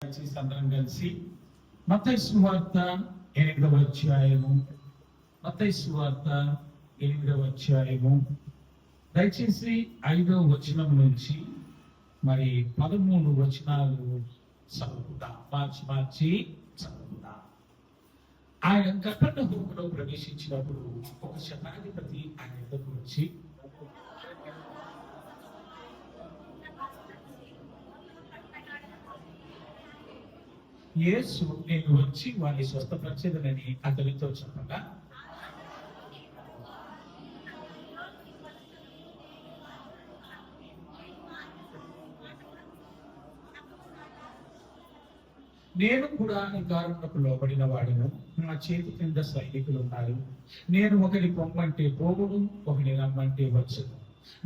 అందరం కలిసి మత్తయి సువార్త 8వ అధ్యాయము దయచేసి 5వ వచనం నుంచి మరి 13 వచనాలు చదువుతా మార్చి చదువుతా. ఆయన కపెర్నహూములో ప్రవేశించినప్పుడు ఒక శతాధిపతి ఆయన ఎదురుకు వచ్చి, యేసు నేను వచ్చి వారిని స్వస్థపరిచేదనని అతనితో చెప్పగా, నేను కూడా నీ కారుణ్యకు లోబడిన వాడిను, నా చేతి కింద సైనికులు ఉన్నారు. నేను ఒకరి పొమ్మంటే పోగుడు, ఒకరి రమ్మంటే వచ్చును.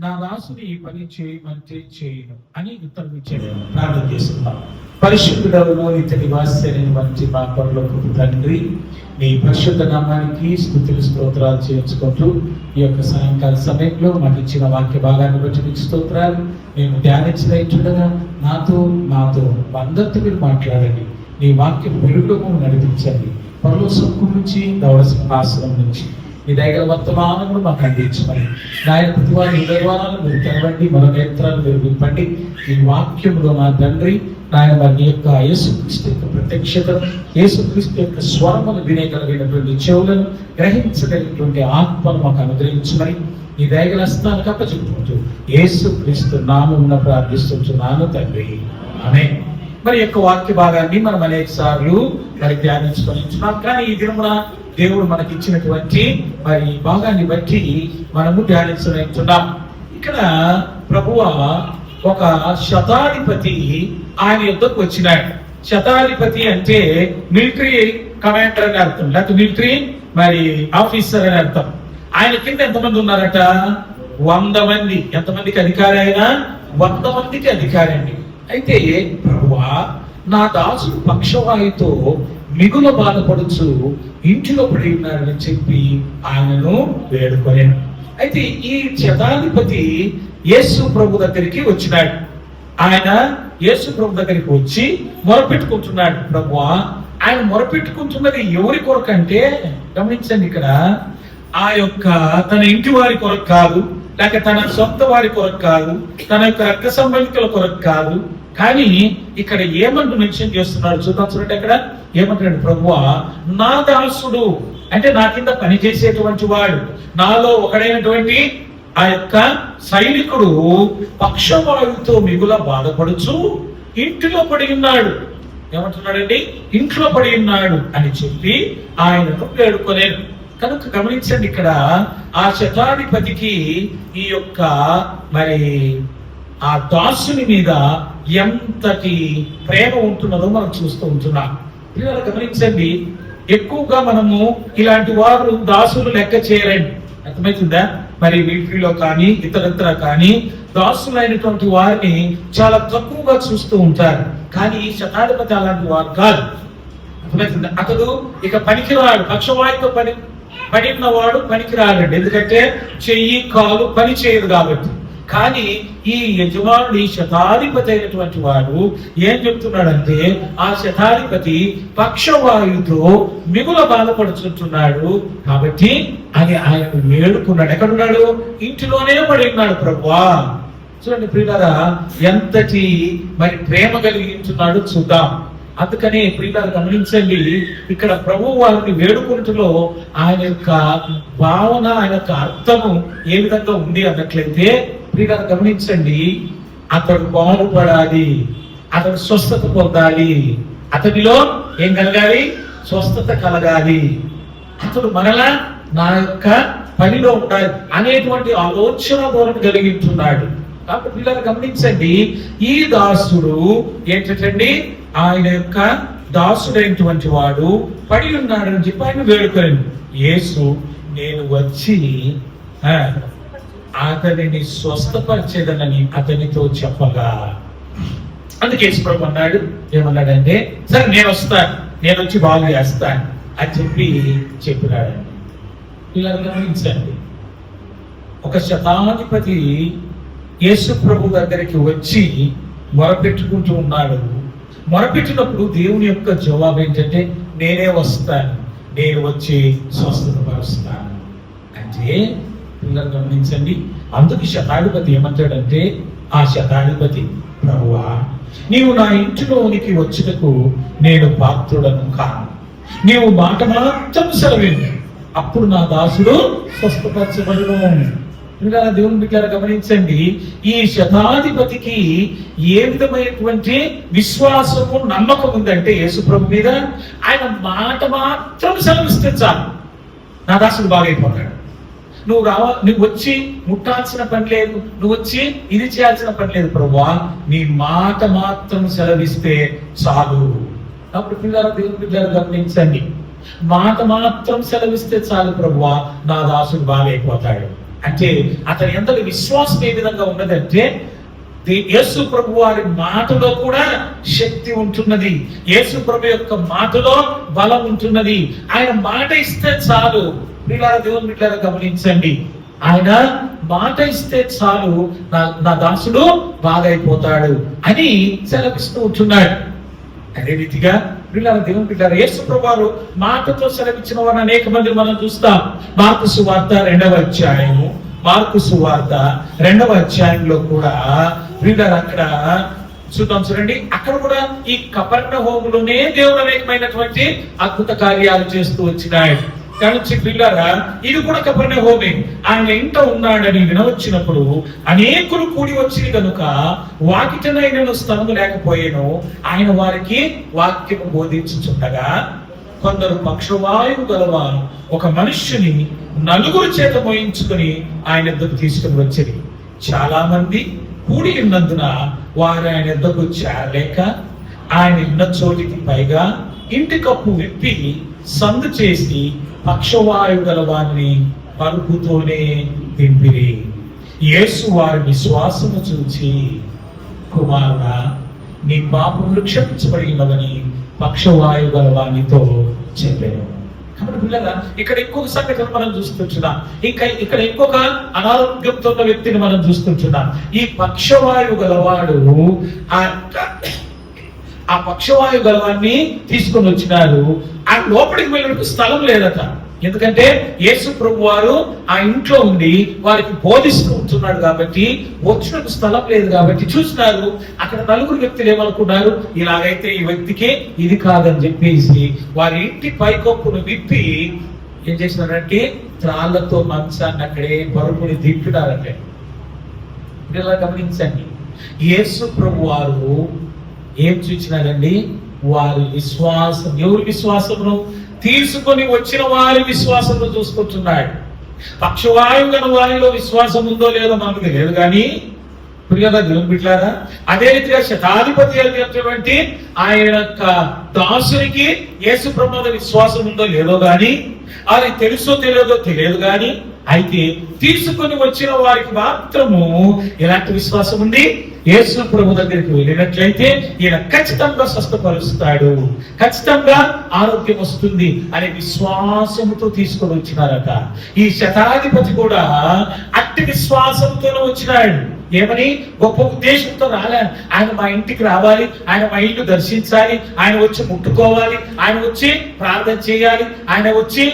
నా దాసుని ఈ పని చేయమంటే చేయను అని ఉత్తరం ఇచ్చాడు. ప్రార్థన చేస్తున్నాం. పరిశుద్ధుడవును ఇతని వాస్యైనటువంటి మా పరలోకపు తండ్రి, నీ పరిశుద్ధ నామానికి స్తుతులు స్తోత్రాలు చేయించుకుంటూ ఈ యొక్క సాయంకాల సమయంలో మాకు ఇచ్చిన వాక్య భాగాన్ని బట్టి నీకు స్తోత్రాలు. మేము ధ్యానించలేచుండగా నాతో అందరితో మీరు మాట్లాడండి. నీ వాక్యం వెలుగును నడిపించండి. పరలోకం నుంచి దౌడ సింహాసనం నుంచి మీ దగ్గర వర్తమానమును మాకు అందించమని నాయన ప్రతి వారి హృదయవారాలను మీరు తెరవండి, మన నేత్రాలు మీరు విప్పండి. ఈ వాక్యంలో నా తండ్రి నాయన వారి యొక్క యేసుక్రీస్తు యొక్క ప్రత్యక్షతను, యేసుక్రీస్తు యొక్క స్వరమును వినేయగలిగినటువంటి చెవులను, గ్రహించగలిగినటువంటి ఆత్మను మాకు అనుగ్రహించమని ఈ దయగల హస్తాలకు అప్పచెప్పుకుంటూ యేసుక్రీస్తు నామమున ప్రార్థిస్తున్నాను తండ్రి, ఆమేన్. మరి యొక్క వాక్య భాగాన్ని మనం అనేక సార్లు మరి ధ్యానించుకొని ఉంటున్నాం. కానీ ఈ దినమున దేవుడు మనకి ఇచ్చినటువంటి మరి భాగాన్ని బట్టి మనము ధ్యానించుకుంటున్నాం. ఇక్కడ ప్రభువ ఒక శతాధిపతి ఆయన యుద్ధకు వచ్చినాడు. శతాధిపతి అంటే మిలిటరీ కమాండర్ అని అర్థం, లేకపోతే మిలిటరీ మరి ఆఫీసర్ అని అర్థం. ఆయన కింద ఎంతమంది ఉన్నారట? 100 మంది. ఎంతమందికి అధికారి? ఆయన 100 మందికి అధికారి అండి. అయితే ప్రభువా, నా దాసుడు పక్షవాయుతో మిగుల బాధపడుచు ఇంటిలో పడి ఉన్నాడని చెప్పి ఆయనను వేడుకొనేను. అయితే ఈ శతాధిపతి యేసు ప్రభు దగ్గరికి వచ్చినాడు. ఆయన యేసు ప్రభు దగ్గరికి వచ్చి మొరపెట్టుకుంటున్నాడు. ప్రభువా, ఆయన మొరపెట్టుకుంటున్నది ఎవరి కొరకు అంటే, గమనించండి, ఇక్కడ ఆ యొక్క తన ఇంటి వారి కొరకు కాదు, లేక తన సొంత వారి కొరకు కాదు, తన యొక్క రక్త సంబంధికుల కొరకు కాదు. కానీ ఇక్కడ ఏమంటూ మెన్షన్ చేస్తున్నాడు చూడండి. అక్కడ ఏమంటాడు? ప్రభువా, నా దాసుడు అంటే నా కింద పనిచేసేటువంటి వాడు, నాలో ఒకడైనటువంటి ఆ యొక్క సైనికుడు పక్షవాయువుతో మిగుల బాధపడుచు ఇంటిలో పడి ఉన్నాడు. ఏమంటున్నాడండి? ఇంట్లో పడి ఉన్నాడు అని చెప్పి ఆయనను వేడుకొనేను. కనుక గమనించండి, ఇక్కడ ఆ శతాధిపతికి ఈ యొక్క మరి ఆ దాసుని మీద ఎంతటి ప్రేమ ఉంటున్నదో మనం చూస్తూ ఉంటున్నాం. పిల్లలు గమనించండి, ఎక్కువగా మనము ఇలాంటి వారు దాసులు లెక్క చేయరండి. అర్థమవుతుందా? మరి మిలిటరీలో కానీ ఇతరత్ర కానీ దాసులైనటువంటి వారిని చాలా తక్కువగా చూస్తూ ఉంటారు. కానీ ఈ శతాధిపతి అలాంటి వారు కాదు. అర్థమవుతుందా? అతడు ఇక పనికిరాడు. పక్షవాయుతో పడిన వాడు పనికిరాడండి. ఎందుకంటే చెయ్యి కాలు పని చేయదు కాబట్టి. కానీ ఈ యజమానుడు, ఈ శతాధిపతి అయినటువంటి వాడు ఏం చెప్తున్నాడంటే, ఆ శతాధిపతి పక్షవాయువుతో మిగుల బాధపడుతుంటున్నాడు కాబట్టి అని ఆయన వేడుకున్నాడు. ఎక్కడున్నాడు? ఇంటిలోనే పడి ఉన్నాడు. ప్రభువా, చూడండి ప్రియులారా, ఎంతటి మరి ప్రేమ కలిగించున్నాడు చూద్దాం. అందుకని ప్రియులారా గమనించండి, ఇక్కడ ప్రభు వారిని వేడుకుంటలో ఆయన యొక్క భావన, ఆయన యొక్క అర్థము ఏ విధంగా ఉంది అన్నట్లయితే ప్రియులారా గమనించండి, అతడు బాగుపడాలి, అతడు స్వస్థత పొందాలి, అతడిలో ఏం కలగాలి? స్వస్థత కలగాలి, అతడు మరలా నా యొక్క పనిలో ఉండాలి అనేటువంటి ఆలోచన ధోరణి కలిగించున్నాడు. కాబట్టి పిల్లలు గమనించండి, ఈ దాసుడు ఏంటండి? ఆయన యొక్క దాసుడైనటువంటి వాడు పడి ఉన్నాడని చెప్పి ఆయన వేడుకోలేదు. యేసు నేను వచ్చి అతనిని స్వస్థపరిచేదనని అతనితో చెప్పగా, అందుకే యేసు ప్రభు అన్నాడు, ఏమన్నాడంటే, సరే నేను వస్తాను, నేను వచ్చి బాగు చేస్తాను అని చెప్పినాడండి. ఇలా గమనించండి, ఒక శతాధిపతి యేసు ప్రభు దగ్గరికి వచ్చి మొరపెట్టుకుంటూ ఉన్నాడు. మొరపెట్టినప్పుడు దేవుని యొక్క జవాబు ఏంటంటే నేనే వస్తాను, నేను వచ్చి స్వస్థత పరుస్తాను అంటే పిల్లలు గమనించండి. అందుకు శతాధిపతి ఏమంటాడంటే, ఆ శతాధిపతి, ప్రభువా నీవు నా ఇంటిలోనికి వచ్చుటకు నేను పాత్రుడను కాను, నీవు మాట మాత్రం సెలవిను, అప్పుడు నా దాసుడు స్వస్థపరచబడును. ఇంకా దేవుని బిడ్డలారా గమనించండి, ఈ శతాధిపతికి ఏ విధమైనటువంటి విశ్వాసము నమ్మకం ఉందంటే యేసు ప్రభు మీద, ఆయన మాట మాత్రం సెలవిస్తే చాలు నా దాసుడు బాగైపోతాడు. నువ్వు వచ్చి ముట్టాల్సిన పని లేదు, నువ్వు వచ్చి ఇది చేయాల్సిన పని లేదు ప్రభువా, నీ మాట మాత్రం సెలవిస్తే చాలు. అప్పుడు పిల్లలు దేవుని బిడ్డలారా గమనించండి, మాట మాత్రం సెలవిస్తే చాలు ప్రభువా నా దాసుడు బాగైపోతాడు అంటే అతని ఎంతటి విశ్వాసం ఏ విధంగా ఉన్నదంటే, యేసు ప్రభు వారి మాటలో కూడా శక్తి ఉంటున్నది, యేసు ప్రభు యొక్క మాటలో బలం ఉంటున్నది. ఆయన మాట ఇస్తే చాలు. దేవుని బిడ్డలారా గమనించండి, ఆయన మాట ఇస్తే చాలు నా దాసుడు బాగైపోతాడు అని సెలవిస్తూ ఉంటున్నాడు. అదే రీతిగా దేవుని బిడ్డలారా యేసు ప్రభు వారు మాటతో సెలవిచ్చిన వారిని అనేక మంది మనం చూస్తాం. మార్కు సువార్త 2వ అధ్యాయము, మార్కు సువార్త 2వ అధ్యాయంలో కూడా వీళ్ళ అక్కడ చూడండి, అక్కడ కూడా ఈ కపెర్నహూములోనే దేవుడు అనేకమైనటువంటి అద్భుత కార్యాలు చేస్తూ వచ్చినాయి. కానీ పిల్లరా ఇది కూడా కపెర్నహూమే. ఆయన ఇంట ఉన్నాడని వినవచ్చినప్పుడు అనేకులు కూడి వచ్చింది కనుక వాకిటనైన స్థలము లేకపోయాను. ఆయన వారికి వాక్యము బోధించుచుండగా కొందరు పక్షవాయువు గలవారు ఒక మనుష్యుని 4 చేత మోయించుకుని ఆయన ఎద్దకు తీసుకుని వచ్చి, చాలా మంది కూడి ఉన్నందున వారు ఆయన ఎద్దకు చేరలేక ఆయన ఉన్న చోటికి పైగా ఇంటి కప్పు విప్పి సందు చేసి పక్షవాయువు గల వారిని పరుపుతోనే దింపిరి. యేసు వారి విశ్వాసము చూచి, కుమారుడా నీ పాపములు క్షమించబడినవని పక్షవాయువు గల వారితో చెప్పాను. కాబట్టి పిల్లగా ఇక్కడ ఇంకొక సంఘటన మనం చూస్తుంటున్నాం. ఇక్కడ ఇంకొక అనారోగ్యంతో ఉన్న వ్యక్తిని మనం చూస్తుంటున్నాం. ఈ పక్షవాయువు గలవాడు ఆ పక్షవాయువు గలవాన్ని తీసుకొని వచ్చినారు. ఆ లోపలికి వెళ్ళడానికి స్థలం లేదట. ఎందుకంటే యేసు ప్రభు వారు ఆ ఇంట్లో ఉండి వారికి బోధిస్తూ ఉంటున్నాడు కాబట్టి వచ్చిన స్థలం లేదు కాబట్టి చూసినారు. అక్కడ 4 వ్యక్తులు ఏమనుకున్నారు, ఇలాగైతే ఈ వ్యక్తికి ఇది కాదని చెప్పేసి వారి ఇంటి పైకొప్పును విప్పి ఏం చేసినారంటే త్రాళ్లతో మంచాన్ని అక్కడే పరుపుని దింపినారంటే. ఇలా గమనించండి, యేసు ప్రభు వారు ఏం చూచినారండి, వారి విశ్వాసం, ఎవరి విశ్వాసమును తీసుకొని వచ్చిన వారి విశ్వాసంలో చూసుకుంటున్నాడు. పక్షవాయువు గల వారిలో విశ్వాసం ఉందో లేదో మనకు తెలియదు కానీ దేవుని బిడ్డలారా అదే రీతిగా శతాధిపతి అనేటువంటి ఆయన యొక్క దాసునికి యేసు ప్రభువుల విశ్వాసం ఉందో లేదో గాని, అది తెలుసో తెలియదో తెలియదు కానీ, అయితే తీసుకొని వచ్చిన వారికి మాత్రము ఎలాంటి విశ్వాసం ఉంది, యేసు ప్రభు దగ్గరికి వెళ్ళినట్లయితే ఈయన ఖచ్చితంగా స్వస్థపరుస్తాడు, ఖచ్చితంగా ఆరోగ్యం వస్తుంది అనే విశ్వాసంతో తీసుకొని వచ్చినారట. ఈ శతాధిపతి కూడా అట్టి విశ్వాసంతోనే వచ్చినాడు. ఏమని, గొప్ప ఉద్దేశంతో రాలే. ఆయన మా ఇంటికి రావాలి, ఆయన మా ఇల్లు దర్శించాలి, ఆయన వచ్చి ముట్టుకోవాలి, ఆయన వచ్చి ప్రార్థన చేయాలి, ఆయన వచ్చి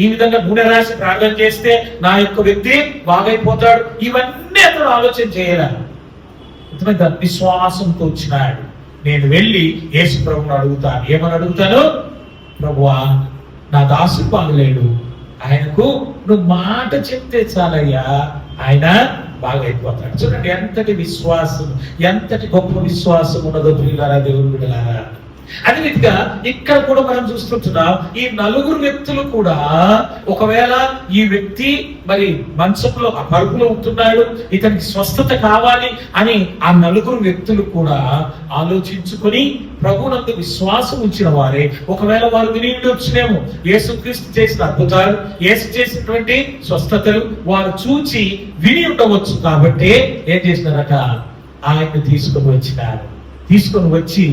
ఈ విధంగా నూనె రాసి ప్రార్థన చేస్తే నా యొక్క వ్యక్తి బాగైపోతాడు, ఇవన్నీ అతను ఆలోచన చేయాలి. విశ్వాసంతో వచ్చినాడు. నేను వెళ్ళి యేసు ప్రభువుని అడుగుతాను. ఏమని అడుగుతాను, ప్రభువా నా దాసుడు బాగలేడు, ఆయనకు నువ్వు మాట చెప్తే చాలయ్యా, ఆయన బాగైపోతాడు. చూడండి ఎంతటి విశ్వాసం, ఎంతటి గొప్ప విశ్వాసం ఉన్నదో ప్రియులారా, దేవుని బిడ్డలారా. అదే రీతిగా ఇక్కడ కూడా మనం చూస్తుంటున్నాం, ఈ 4 వ్యక్తులు కూడా ఒకవేళ ఈ వ్యక్తి మరి మంచంలో ఆ పరుపులో ఉంటున్నాడు, ఇతనికి స్వస్థత కావాలి అని ఆ 4 వ్యక్తులు కూడా ఆలోచించుకొని ప్రభువునందు విశ్వాసం ఉంచిన వారే. ఒకవేళ వారు విని ఉండొచ్చునేమో, యేసుక్రీస్తు చేసిన అద్భుతాలు, యేసు చేసినటువంటి స్వస్థతలు వారు చూచి విని ఉండవచ్చు. కాబట్టి ఏం చేసినారట, ఆయన్ని తీసుకొని వచ్చినారు. తీసుకొని వచ్చి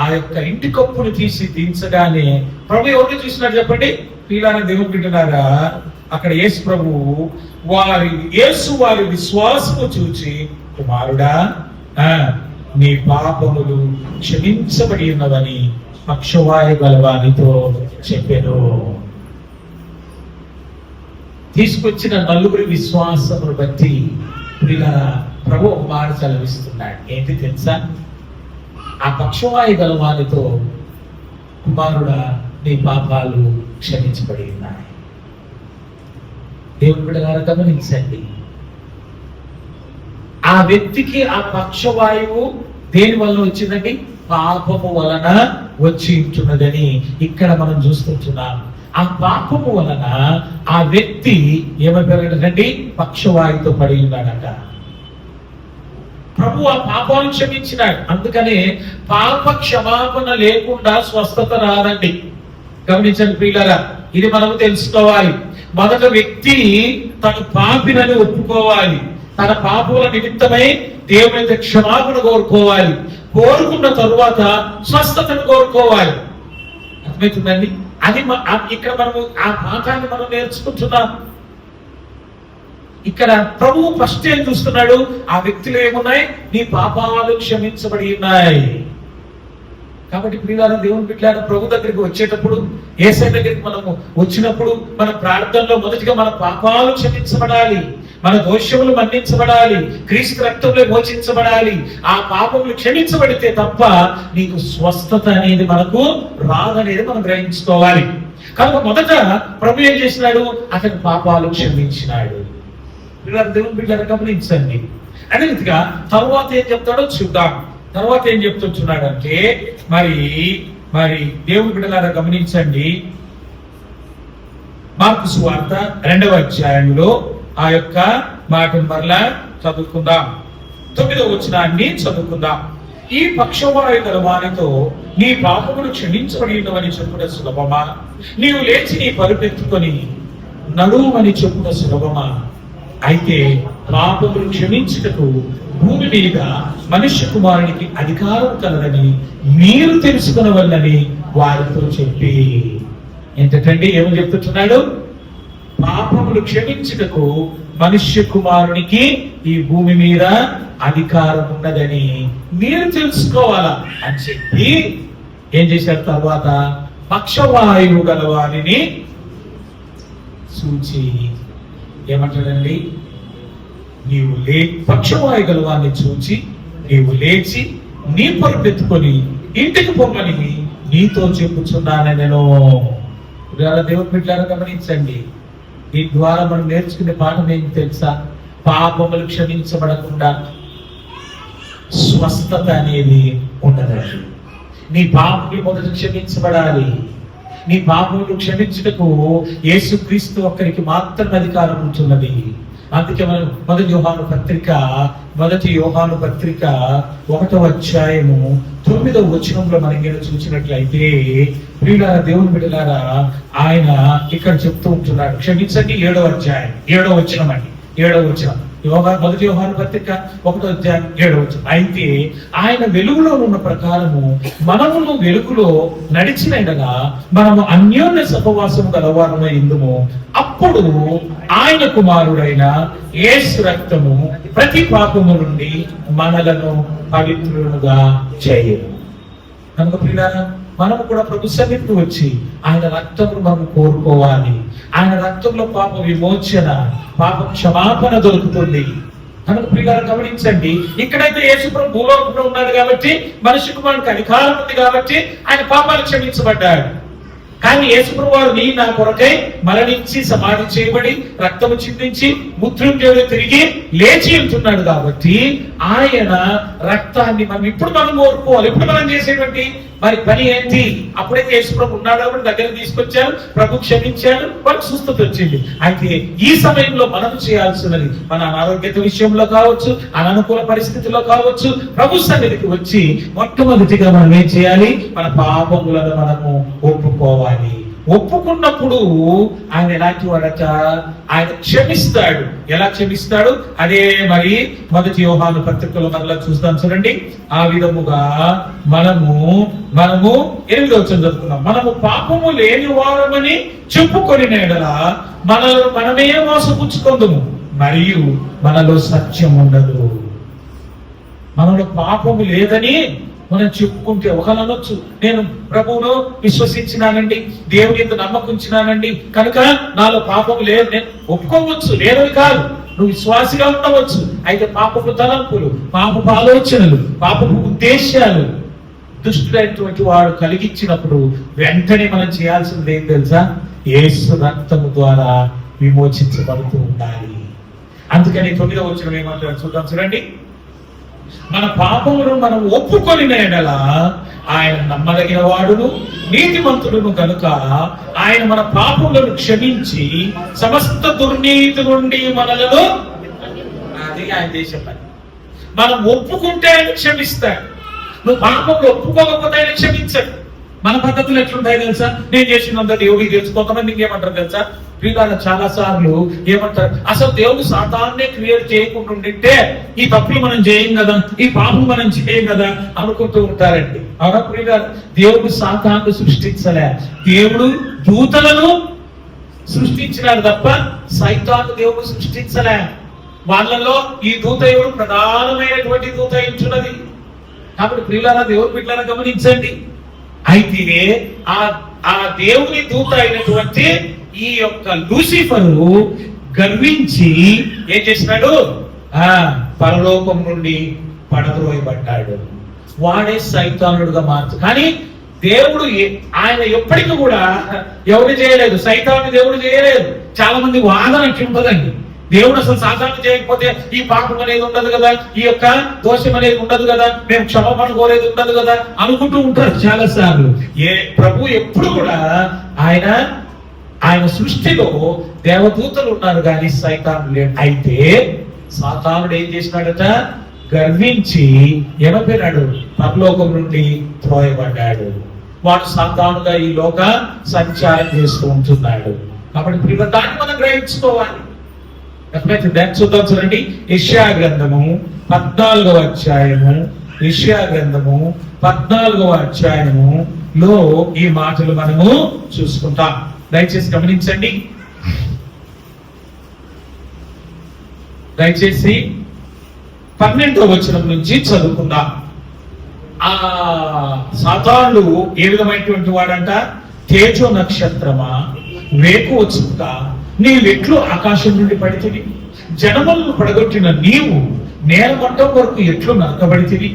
ఆ యొక్క ఇంటి కప్పును తీసి దించగానే ప్రభు ఎవరిని చూసినారు చెప్పండి, పిల్లారా దేవుని బిడ్డలారా. అక్కడ యేసు ప్రభు వారి విశ్వాసము చూచి, కుమారుడా నీ పాపములు క్షమించబడి ఉన్నవని పక్షవాయు గలవానితో చెప్పాను. తీసుకొచ్చిన నలుగురి విశ్వాసమును బట్టి ప్రభు ఒక మాట చదివిస్తున్నాడు. ఏంటి తెలుసా? ఆ పక్షవాయు గలవానితో, కుమారుడా నీ పాపాలు క్షమించబడి ఉన్నాయి. దేవుని బిడ్డలారా గమనించండి, ఆ వ్యక్తికి ఆ పక్షవాయువు దేని వలన వచ్చిందండి? పాపము వలన వచ్చి ఉంటున్నదని ఇక్కడ మనం చూస్తుంటున్నాం. ఆ పాపము వలన ఆ వ్యక్తి ఏమైపోయాడండి? పక్షవాయుతో పడి ఉన్నాడట. ప్రభు ఆ పాపాలను క్షమించినాడు. అందుకనే పాప క్షమాపణ లేకుండా స్వస్థత రాదండి. గమనించండి ప్రియులారా, ఇది మనము తెలుసుకోవాలి. మొదట వ్యక్తి తను పాపినని ఒప్పుకోవాలి. తన పాపముల నిమిత్తమై దేవుని క్షమాపణ కోరుకోవాలి. కోరుకున్న తరువాత స్వస్థతను కోరుకోవాలి. అర్థమవుతుందండి? అది ఇక్కడ మనము ఆ పాఠాన్ని మనం నేర్చుకుంటున్నాం. ఇక్కడ ప్రభువు ఫస్ట్ ఏం చూస్తున్నాడు? ఆ వ్యక్తిలో ఏమున్నాయి? నీ పాపాలు క్షమించబడి ఉన్నాయి. కాబట్టి ప్రియులారా, దేవుని బిడ్డలారా, ప్రభు దగ్గరికి వచ్చేటప్పుడు, యేసయ్య దగ్గరికి మనము వచ్చినప్పుడు మన ప్రార్థనలో మొదటిగా మన పాపాలు క్షమించబడాలి, మన దోషములు మన్నించబడాలి, క్రీస్తు రక్తంలో మోచించబడాలి. ఆ పాపములు క్షమించబడితే తప్ప నీకు స్వస్థత అనేది మనకు రాదనేది మనం గ్రహించుకోవాలి. కనుక మొదట ప్రభు ఏం చేసినాడు? అతని పాపాలు క్షమించినాడు. దేవుని బిడ్డలారా గమనించండి. అదే రీతిగా తరువాత ఏం చెప్తాడో చూద్దాం. తర్వాత ఏం చెప్తున్నాడు అంటే, మరి దేవుని బిడ్డలారా గమనించండి. మార్కు సువార్త 2వ అధ్యాయంలో ఆ యొక్క మాటను మరలా చదువుకుందాం. 9వ వచనాన్ని చదువుకుందాం. ఈ పక్షవాయు గలవానితో నీ పాపములు క్షమించబడినవని చెప్పుట సులభమా? నీవు లేచి నీ పరుపెత్తుకొని నడువని చెప్పుట సులభమా? అయితే పాపములు క్షమించుటకు భూమి మీద మనుష్య కుమారునికి అధికారం కలదని మీరు తెలుసుకునవల్లని వారితో చెప్పి. ఏంటండి ఏమని చెప్తున్నాడు? పాపములు క్షమించుటకు మనుష్య కుమారునికి ఈ భూమి మీద అధికారం ఉన్నదని మీరు తెలుసుకోవాలా అని చెప్పి ఏం చేశారు? తర్వాత పక్షవాయువు గలవారిని చూచి ఏమంటాడండి? పక్షవాయు గలవాన్ని చూచి నీవు లేచి నీ పరుపెత్తుకొని ఇంటికి పొమ్మని నీతో చెప్పుచున్నానని నేను. దేవుని బిడ్డలారా గమనించండి. ఈ ద్వారా మనం నేర్చుకునే పాఠం ఏంటి తెలుసా? పాపములు క్షమించబడకుండా స్వస్థత అనేది ఉండదు. నీ పాపములు మొదట క్షమించబడాలి. నీ పాపములు క్షమించుటకు యేసుక్రీస్తు ఒక్కరికి మాత్రమే అధికారం ఉంటున్నది. అందుకే మనం మొదటి యోహాను పత్రిక 1వ అధ్యాయము 9వ వచనంలో మనం చూసినట్లయితే, ప్రియులారా దేవుని బిడ్డలారా, ఆయన ఇక్కడ చెప్తూ ఉంటున్నాడు. క్షమించండి, 7వ అధ్యాయం 7వ వచనం అండి. 7వ వచనం మొదటి యోహాను పత్రిక 1వ అధ్యాయం 7వ వచనం. అయితే ఆయన వెలుగులో ఉన్న ప్రకారము మనమును వెలుగులో నడిచిన ఎడలా మనము అన్యోన్య సహవాసము గలవారమై ఉందుము. అప్పుడు ఆయన కుమారుడైన యేసు రక్తము ప్రతి పాపము నుండి మనలను పవిత్రులుగా చేయను. కనుక ప్రియులారా, మనము కూడా ప్రభు సన్నిధికి వచ్చి ఆయన రక్తమును మనం కోరుకోవాలి. ఆయన రక్తంలో పాప విమోచన, పాప క్షమాపణ దొరుకుతుంది. కనుక ప్రియులారా గమనించండి, ఇక్కడైతే యేసు ప్రభు భూలోకంలో ఉన్నాడు కాబట్టి, మనిషి కుమారుడికి అధికారం ఉంది కాబట్టి ఆయన పాపాలు క్షమించబడ్డాడు. కానీ యేసుప్రభు వారు నీ నా కొరకై మరణించి సమాధి చేయబడి రక్తము చిందించి మృత్యుంజయుడు తిరిగి లేచి ఉంటున్నాడు కాబట్టి ఆయన రక్తాన్ని మనం కోరుకోవాలి. ఇప్పుడు మనం చేసేటువంటి పని ఏంటి? అప్పుడైతే యేసుప్రభు ఉన్నాడు కాబట్టి దగ్గర తీసుకొచ్చారు, ప్రభు క్షమించాడు, వాళ్ళకి స్వస్థత వచ్చింది. అయితే ఈ సమయంలో మనం చేయాల్సినది, మన అనారోగ్యత విషయంలో కావచ్చు, అననుకూల పరిస్థితుల్లో కావచ్చు, ప్రభు సన్నిధికి వచ్చి మొట్టమొదటిగా మనం ఏం చేయాలి? మన పాపములను మనము ఒప్పుకోవాలి. ఒప్పుకున్నప్పుడు ఆయన ఎలాంటి వాడట? ఆయన క్షమిస్తాడు. ఎలా క్షమిస్తాడు? అదే మరి మొదటి యోహాను పత్రికలో మరలా చూస్తాం చూడండి. ఆ విధముగా మనము 8వ వచనం చదువుకున్నాం. మనము పాపము లేని వారమని చెప్పుకొని ఎడలా మనమే మోసపుచ్చుకొందుము, మరియు మనలో సత్యం ఉండదు. మనలో పాపము లేదని మనం చెప్పుకుంటే ఒకరు అనొచ్చు, నేను ప్రభువును విశ్వసించినానండి, దేవుని యొక్క నమ్మకం ఉంచినానండి, కనుక నాలో పాపము లేదు, నేను ఒప్పుకోవచ్చు, లేదని కాదు. నువ్వు విశ్వాసిగా ఉండవచ్చు, అయితే పాపపు తలంపులు, పాపపు ఆలోచనలు, పాపపు ఉద్దేశాలు దుష్టుడైనటువంటి వాడు కలిగించినప్పుడు వెంటనే మనం చేయాల్సింది ఏం తెలుసా? యేసు రక్తము ద్వారా విమోచించబడుతూ ఉండాలి. అందుకని 9వ వచనం ఏమంటారు చూద్దాం, చూడండి. మన పాపమును మనం ఒప్పుకొని ఎడల ఆయన నమ్మదగిన వాడును నీతిమంతుడును కనుక ఆయన మన పాపములను క్షమించి సమస్త దుర్నీతి నుండి మనలను, అది ఆయన చేసే పని. మనం ఒప్పుకుంటే ఆయన క్షమిస్తాడు. నువ్వు పాపములు ఒప్పుకోకపోతే ఆయన క్షమించడు. మన పద్ధతులు ఎట్లుంటాయి తెలుసా? నేను చేసినంత దేవుడికి తెలుసు. కొంతమంది ఇంకేమంటారు తెలుసా? వీళ్ళ చాలా సార్లు ఏమంటారు, అసలు దేవుడు సాతాన్నే క్రియేట్ చేయకుండా ఉండింటే ఈ తప్పులు మనం చేయం కదా, ఈ పాపం మనం చేయం కదా అనుకుంటూ ఉంటారండి. అవునప్పుడు దేవుడు సాతాన్ని సృష్టించలే, దేవుడు దూతలను సృష్టించినాడు తప్ప సైతాన్ని దేవుడు సృష్టించలే. వాళ్ళలో ఈ దూత ఎవరు? ప్రధానమైనటువంటి దూత ఎంచున్నది. కాబట్టి ప్రియులారా, దేవుడు బిడ్డలను గమనించండి. అయితే ఆ దేవుని దూత అయినటువంటి ఈ యొక్క లూసిఫరు గర్వించి ఏం చేసినాడు? పరలోకం నుండి పడద్రోయబడ్డాడు. వాడే సైతానుడుగా మార్చు. కానీ దేవుడు ఆయన ఎప్పటికీ కూడా ఎవరు చేయలేదు, సైతాన్ని దేవుడు చేయలేదు. చాలా మంది వాదన ఉంటుందండి, దేవుడు అసలు సాధారణ చేయకపోతే ఈ పాపం అనేది ఉండదు కదా, ఈ యొక్క దోషం అనేది ఉండదు కదా, మేము క్షమాపణ కోరేది ఉండదు కదా అనుకుంటూ ఉంటారు చాలా సార్లు. ప్రభు ఎప్పుడు కూడా ఆయన సృష్టిలో దేవదూతలు ఉన్నారు కానీ సైతాను లేడు. అయితే సాతానుడు ఏం చేసినాడట? గర్వించి ఏమైపోయినాడు? పరలోకం నుండి త్రోయబడ్డాడు. వాడు సాతానుగా ఈ లోక సంచారం చేస్తూ ఉంటున్నాడు. కాబట్టి దాన్ని మనం గ్రహించుకోవాలి. చూద్దాం, చూడండి. యెషయా గ్రంథము 14వ అధ్యాయము, యెషయా గ్రంథము 14వ అధ్యాయములో ఈ మాటలు మనము చూసుకుంటాం. దయచేసి గమనించండి. దయచేసి 12వ వచనం నుంచి చదువుకుందాం. ఆ సాతానుడు ఏ విధమైనటువంటి వాడంట? తేజో నక్షత్రమా, వేకువ చుక్క, నీవెట్లు ఆకాశం నుండి పడితివి, జనములను పడగొట్టిన నీవు నేలమట్టం వరకు ఎట్లు నరకబడితివి.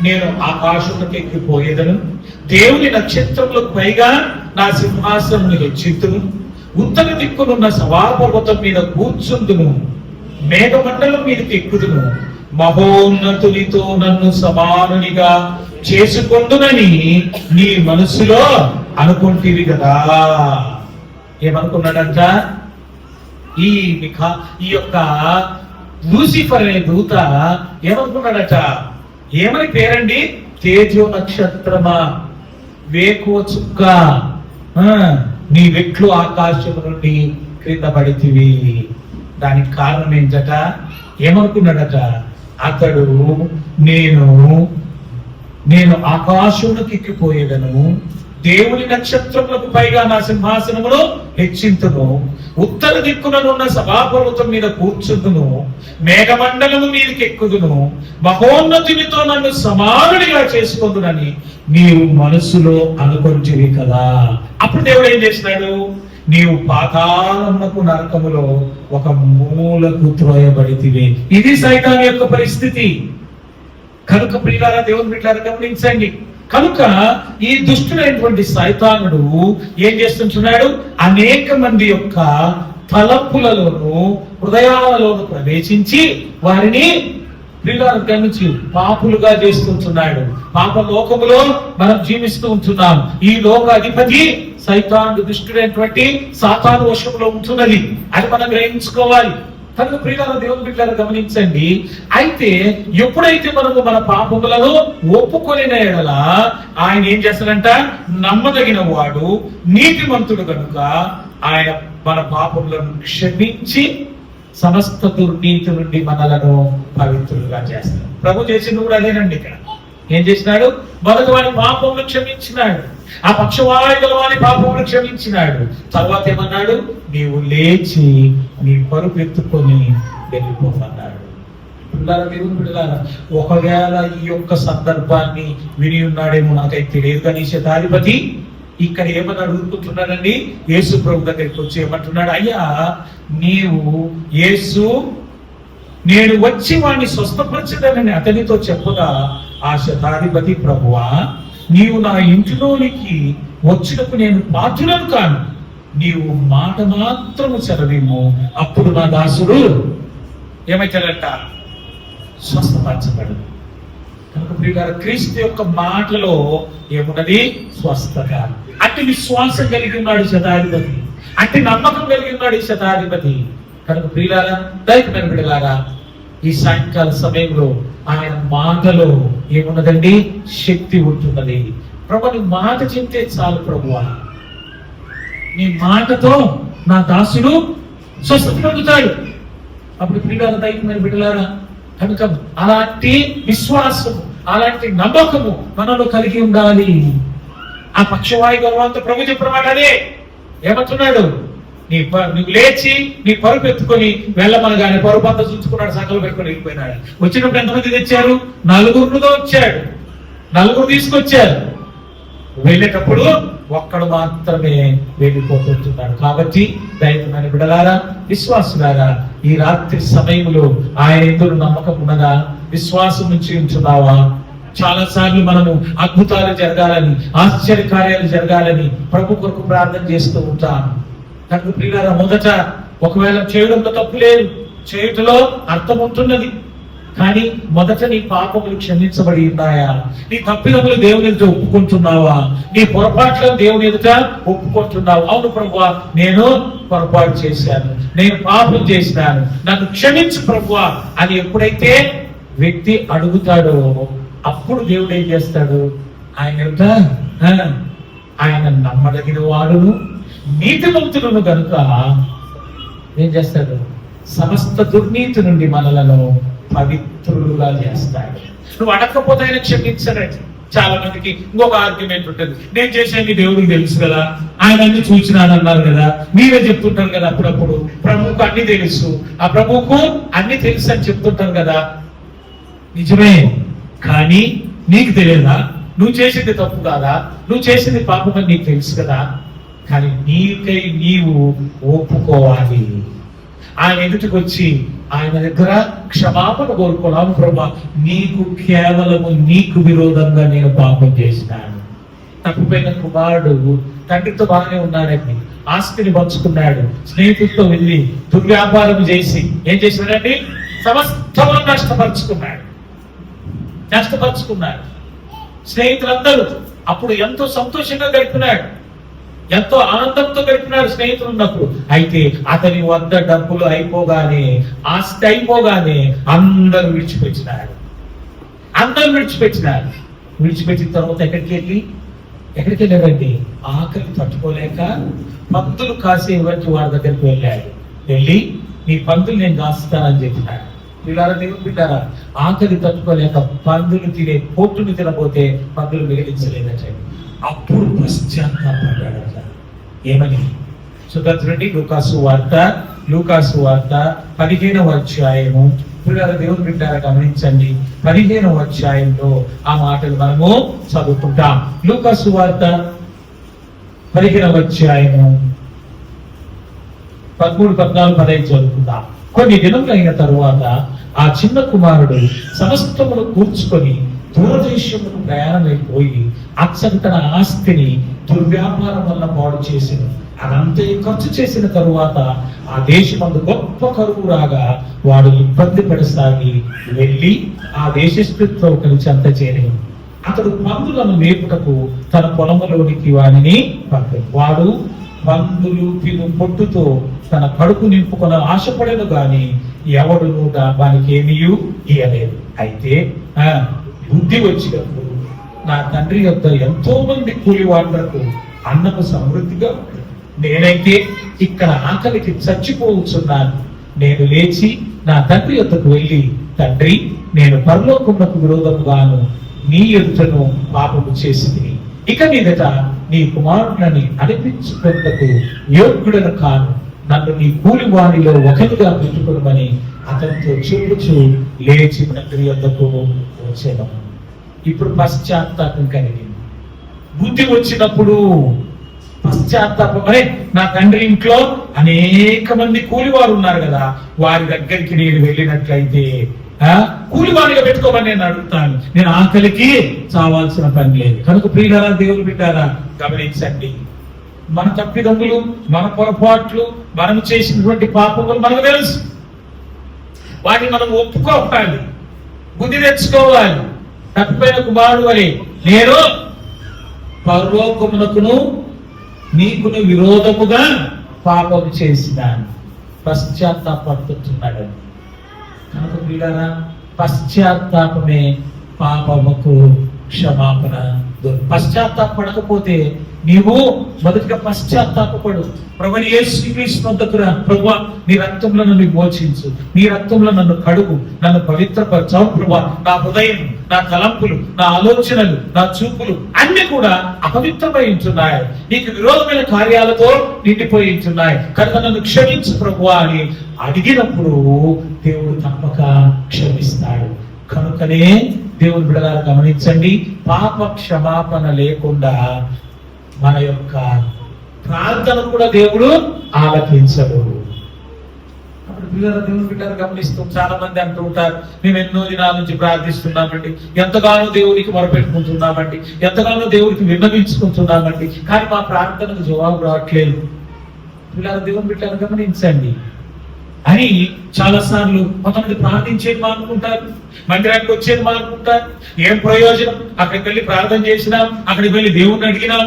నేను ఆకాశంలోకి ఎక్కిపోయేదను, దేవుని నక్షత్రములకు పైగా నా సింహాసనమును హెచ్చింతును, ఉత్తర దిక్కునున్న సవాపర్వతం మీద కూర్చుందును, మేఘమండలం మీదకి ఎక్కుదును, మహోన్నతునితో నన్ను సమానునిగా చేసుకొందునని నీ మనసులో అనుకుంటేవి కదా. ఏమనుకున్నాడంట? ఈ యొక్క లూసిఫర్ అనే దూత ఏమనుకున్నాడట? ఏమని పేరండి? తేజో నక్షత్రమా, వేకువ చుక్క, నీ వెట్లు ఆకాశం నుండి క్రింద పడితివి. దానికి కారణం ఏంటట? ఏమనుకున్నాడట? అతడు నేను ఆకాశంలోకి ఎక్కిపోయేదను, దేవుని నక్షత్రములకు పైగా నా సింహాసనమును హెచ్చింతును, ఉత్తర దిక్కుననున్న సభాపర్వతం మీద కూర్చుందును, మేఘమండలము మీదకి ఎక్కుదును, మహోన్నతునితో నన్ను సమానుడిగా చేసుకుందునని నీవు మనసులో అనుకొంటివి కదా. అప్పుడు దేవుడు ఏం చేసినాడు? నీవు పాతాళమునకు నరకములో ఒక మూలకు త్రోయబడితివి. ఇది సైతాను యొక్క పరిస్థితి. కనుక ప్రియులారా, దేవుని బిడ్డలారా గమనించండి. కనుక ఈ దుష్టుడైనటువంటి సైతానుడు ఏం చేస్తుంటున్నాడు? అనేక మంది యొక్క తలపులలోను హృదయాలలోను ప్రవేశించి వారిని గమనించి పాపులుగా చేసుకుంటున్నాడు. పాప లోకములో మనం జీవిస్తూ ఉంటున్నాం. ఈ లోక అధిపతి సైతానుడు, దుష్టుడైనటువంటి సాతాను వశంలో ఉంటున్నది. అది మనం గ్రహించుకోవాలి. కనుక ప్రియులారా, దేవుని బిడ్డలారా గమనించండి. అయితే ఎప్పుడైతే మనము మన పాపములను ఒప్పుకొనిన యెడల ఆయన ఏం చేస్తాడంట? నమ్మదగిన వాడు, నీతిమంతుడు కనుక ఆయన మన పాపములను క్షమించి సమస్త దుర్నీతి నుండి మనలను పవిత్రులుగా చేస్తాడు. ప్రభు చేసింది కూడా అదేనండి. ఇక్కడ ఏం చేసినాడు? మొదటి వాడి పాపములు క్షమించినాడు, ఆ పక్షవాయుల వారి పాపములు క్షమించినాడు. తర్వాత ఏమన్నాడు? నీవు లేచి నీ పరుపు ఎత్తుకొని వెళ్ళిపోమన్నాడు. పిల్లల దేవుని బిడ్డలారా, ఒకవేళ ఈ యొక్క సందర్భాన్ని విని ఉన్నాడేమో నాకైతే తెలియదు, కానీ శతాధిపతి ఇక్కడ ఏమని అడుగుతున్నాడండి? యేసు ప్రభు దగ్గరికి వచ్చి ఏమంటున్నాడు? అయ్యా, నీవు యేసు, నేను వచ్చి వాడిని స్వస్థపరచదనని అతనితో చెప్పగా ఆ శతాధిపతి, ప్రభువా, నీవు నా ఇంటిలోనికి వచ్చినప్పుడు నేను పాత్రులను కాను, నీవు మాట మాత్రము సెలవిమ్ము, అప్పుడు నా దాసుడు ఏమైతాడంట? స్వస్థపరచబడు. కనుక ప్రియులారా, క్రీస్తు యొక్క మాటలో ఏమున్నది? స్వస్థత. అట్టి విశ్వాసం కలిగి ఉన్నాడు శతాధిపతి, అట్టి నమ్మకం కలిగి ఉన్నాడు ఈ శతాధిపతి. కనుక ప్రియులారా, దైవమైన బిడ్డలారా, ఈ సాయంకాల సమయంలో ఆయన మాటలో ఏమున్నదండి? శక్తి ఉంటున్నది. ప్రభు, నీ మాట చెప్తే చాలు ప్రభువా, నీ మాటతో నా దాసుడు స్వస్థత పొందుతాడు. అప్పుడు ప్రియులారా, దైవమైన బిడ్డలారా, కనుక అలాంటి విశ్వాసం, అలాంటి నమ్మకము మనలో కలిగి ఉండాలి. ఆ పక్షవాయు గర్వంతో ప్రభు చెప్పిన మాట అదే. ఏమంటున్నాడు? నువ్వు లేచి నీ పరుపు ఎత్తుకొని వెళ్ళమనగానే పరుపు అంతా చూసుకున్నాడు, సకలు పెట్టుకొని వెళ్ళిపోయినాడు. వచ్చినప్పుడు ఎంతమంది తెచ్చారు? 4 వచ్చాడు. 4 తీసుకొచ్చారు. వెళ్ళేటప్పుడు ఒక్కడు మాత్రమే వెళ్ళిపోతున్నాడు. కాబట్టి దైవమైన బిడ్డలారా, విశ్వాసులారా, ఈ రాత్రి సమయంలో ఆయన ఎందుకు నమ్మకం ఉన్నదా? విశ్వాసం నుంచి ఉంచున్నావా? చాలా సార్లు మనము అద్భుతాలు జరగాలని, ఆశ్చర్య కార్యాలు జరగాలని ప్రభు కొరకు ప్రార్థన చేస్తూ ఉంటాం. కనుక ప్రియులారా, మొదట ఒకవేళ చేయడంలో తప్పు లేదు, చేయుటలో అర్థం ఉంటున్నది. కానీ మొదట నీ పాపములు క్షమించబడి ఉన్నాయా? నీ తప్పిదములు దేవుని ఎదుట ఒప్పుకుంటున్నావా? నీ పొరపాట్లను దేవుని ఎదుట ఒప్పుకుంటున్నావు. అవును ప్రభువా, నేను పొరపాటు చేశాను, నేను పాపం చేసినాను, నన్ను క్షమించు ప్రభువా అని ఎప్పుడైతే వ్యక్తి అడుగుతాడో అప్పుడు దేవుడు ఏం చేస్తాడు? ఆయన ఎదుట ఆయన నమ్మదగిన వాడును నీతిమంతులను కనుక ఏం చేస్తాడు? సమస్త దుర్నీతి నుండి మనలను పవిత్రులుగా చేస్తాడు. నువ్వు అడగకపోతే ఆయన క్షమించడండి. చాలా మందికి ఇంకొక ఆర్గ్యుమెంట్ ఉంటుంది, నేను చేసేది దేవుడికి తెలుసు కదా, ఆయన అన్ని చూసినానన్నారు కదా, మీరే చెప్తుంటారు కదా అప్పుడప్పుడు, ప్రభువుకు అన్ని తెలుసు, ఆ ప్రభువుకు అన్ని తెలుసు అని చెప్తుంటారు కదా. నిజమే, కానీ నీకు తెలియదా? నువ్వు చేసింది తప్పు కాదా? నువ్వు చేసింది పాపం అని నీకు తెలుసు కదా. కానీ నీకై నీవు ఒప్పుకోవాలి. ఆయన ఎదుటికి వచ్చి ఆయన దగ్గర క్షమాపణ కోరుకోవాలి. ప్రభా, నీకు కేవలము నీకు విరోధంగా నేను పాపం చేసినాను. తప్పిపోయిన కుమారుడు తండ్రితో బాగానే ఉన్నాడండి, ఆస్తిని పంచుకున్నాడు, స్నేహితులతో వెళ్ళి దుర్వ్యాపారం చేసి ఏం చేశాడండి? సమస్తము నష్టపరుచుకున్నాడు. స్నేహితులందరూ అప్పుడు ఎంతో సంతోషంగా గడిపినాడు, ఎంతో ఆనందంతో గడిపినాడు స్నేహితులు ఉన్నప్పుడు. అయితే అతని వద్ద డబ్బులు అయిపోగానే, ఆస్తి అయిపోగానే అందరూ విడిచిపెట్టినారు. విడిచిపెట్టిన తర్వాత ఎక్కడికి వెళ్ళాడండి? ఆకలి తట్టుకోలేక పందులు కాసే వంటి వారి దగ్గరికి వెళ్ళి నీ పందులు నేను కాస్తానని చెప్పినాడు. పిల్లారా, దేవుని బిడ్డారా, ఆకలి తట్టుకోలేక పందులు తినే పొట్టును తినబోతే పందులు మిగిలించలేదట. అప్పుడు పశ్చాత్తాపడ్డాడట. ఏమని? సుగంధుడి లూకాసు వార్త 15వ అధ్యాయము. పిల్లల దేవుని బిడ్డారా, గమనించండి, 15వ అధ్యాయంలో ఆ మాటలు మనము చదువుకుంటాం. లూకాసు వార్త 15వ అధ్యాయము 13, 14, 15 చదువుకుందాం. కొన్ని దినములు అయిన తరువాత ఆ చిన్న కుమారుడు సమస్తమును కూర్చుకొని దూరదేశముకు ప్రయాణమైపోయి అచ్చట తన ఆస్తిని దుర్వ్యాపారం వల్ల పాడు చేసిన. అదంతా ఖర్చు చేసిన తరువాత ఆ దేశమందు గొప్ప కరువు రాగా వాడు ఇబ్బంది పడసాగి వెళ్ళి ఆ దేశస్థులతో కలిసి అంత చేరి అతడు పందులను మేపుటకు తన పొలములోనికి వాడిని పంపాడు. వాడు పందులు తిను పొట్టుతో తన కడుపు నింపుకొని ఆశపడను గాని ఎవడును వానికి ఏమీ ఇయ్యలేదు. అయితే బుద్ధి వచ్చినప్పుడు నా తండ్రి యొక్క ఎంతో మంది కూలి వాళ్ళకు అన్నము సమృద్ధిగా, నేనైతే ఇక్కడ ఆకలికి చచ్చిపోతున్నాను. నేను లేచి నా తండ్రి యొద్దకు వెళ్ళి, తండ్రి, నేను పరలోకమునకు విరోధముగాను నీ ఎదుటను పాపము చేసింది. ఇక మీదట నీ కుమారుడిని అనిపించుకున్నకు యోగ్యుడను కాను. నన్ను నీ కూలి వారిలో ఒకరిగా పెట్టుకోమని అతనితో చెప్పుచు లేచి తండ్రి యొద్దకు వచ్చేదా. ఇప్పుడు పశ్చాత్తాపం కలిగింది. బుద్ధి వచ్చినప్పుడు పశ్చాత్తాపం, అరే నా తండ్రి ఇంట్లో అనేక మంది కూలివారు ఉన్నారు కదా, వారి దగ్గరికి నేను వెళ్ళినట్లయితే కూలివారిగా పెట్టుకోమని నేను అడుగుతాను, నేను ఆకలికి చావాల్సిన పని లేదు. కనుక ప్రియులారా, దేవుని బిడ్డారా, గమనించండి, మన తప్పిదములు, మన పొరపాట్లు, మనం చేసినటువంటి పాపములు మనకు తెలుసు. వాటిని మనం ఒప్పుకోవాలి, బుద్ధి తెచ్చుకోవాలి. తప్పిపోయిన కుమారుడు అని నేను పరలోకమునకును నీకును విరోధముగా పాపం చేసినాను, పశ్చాత్తాపడుతున్నాడు. కనుక వీళ్ళరా, పశ్చాత్తాపమే పాపముకు క్షమాపణ. పశ్చాత్తాపడకపోతే నీవు మొదటిగా పశ్చాత్తాపడు. ప్రభువైన యేసుక్రీస్తు వద్దకు రా. ప్రభువా, నీ రక్తంలో నన్ను విమోచించు, నీ రక్తంలో నన్ను కడుగు, నన్ను పవిత్రపరచావు ప్రభువా. నా హృదయం, నా తలంపులు, నా ఆలోచనలు, నా చూపులు అన్ని కూడా అపవిత్రమై ఉంటున్నాయి, నీకు విరోధమైన కార్యాలతో నిండిపోయి ఉంటున్నాయి, కనుక నన్ను క్షమించు ప్రభువా అని అడిగినప్పుడు దేవుడు తప్పక క్షమిస్తాడు. కనుకనే దేవుని బిడ్డలారా, గమనించండి, పాప క్షమాపణ లేకుండా మన యొక్క ప్రార్థన కూడా దేవుడు ఆలకించడు. అప్పుడు దేవుని బిడ్డలు గమనిస్తూ చాలా మంది అంటూ ఉంటారు, మేము ఎన్నో దినాల నుంచి ప్రార్థిస్తున్నామండి, ఎంతగానో దేవునికి మొరపెట్టుకుంటున్నామండి, ఎంతగానో దేవుడికి విన్నవించుకుంటున్నామండి, కానీ మా ప్రార్థనకు జవాబు రావట్లేదు. దేవుని బిడ్డలు గమనించండి అని చాలా సార్లు కొంతమంది ప్రార్థించేది మానుకుంటారు, మందిరానికి వచ్చేది మానుకుంటారు. ఏం ప్రయోజనం, అక్కడికి వెళ్ళి ప్రార్థన చేసినాం, అక్కడికి వెళ్ళి దేవుణ్ణి అడిగినాం,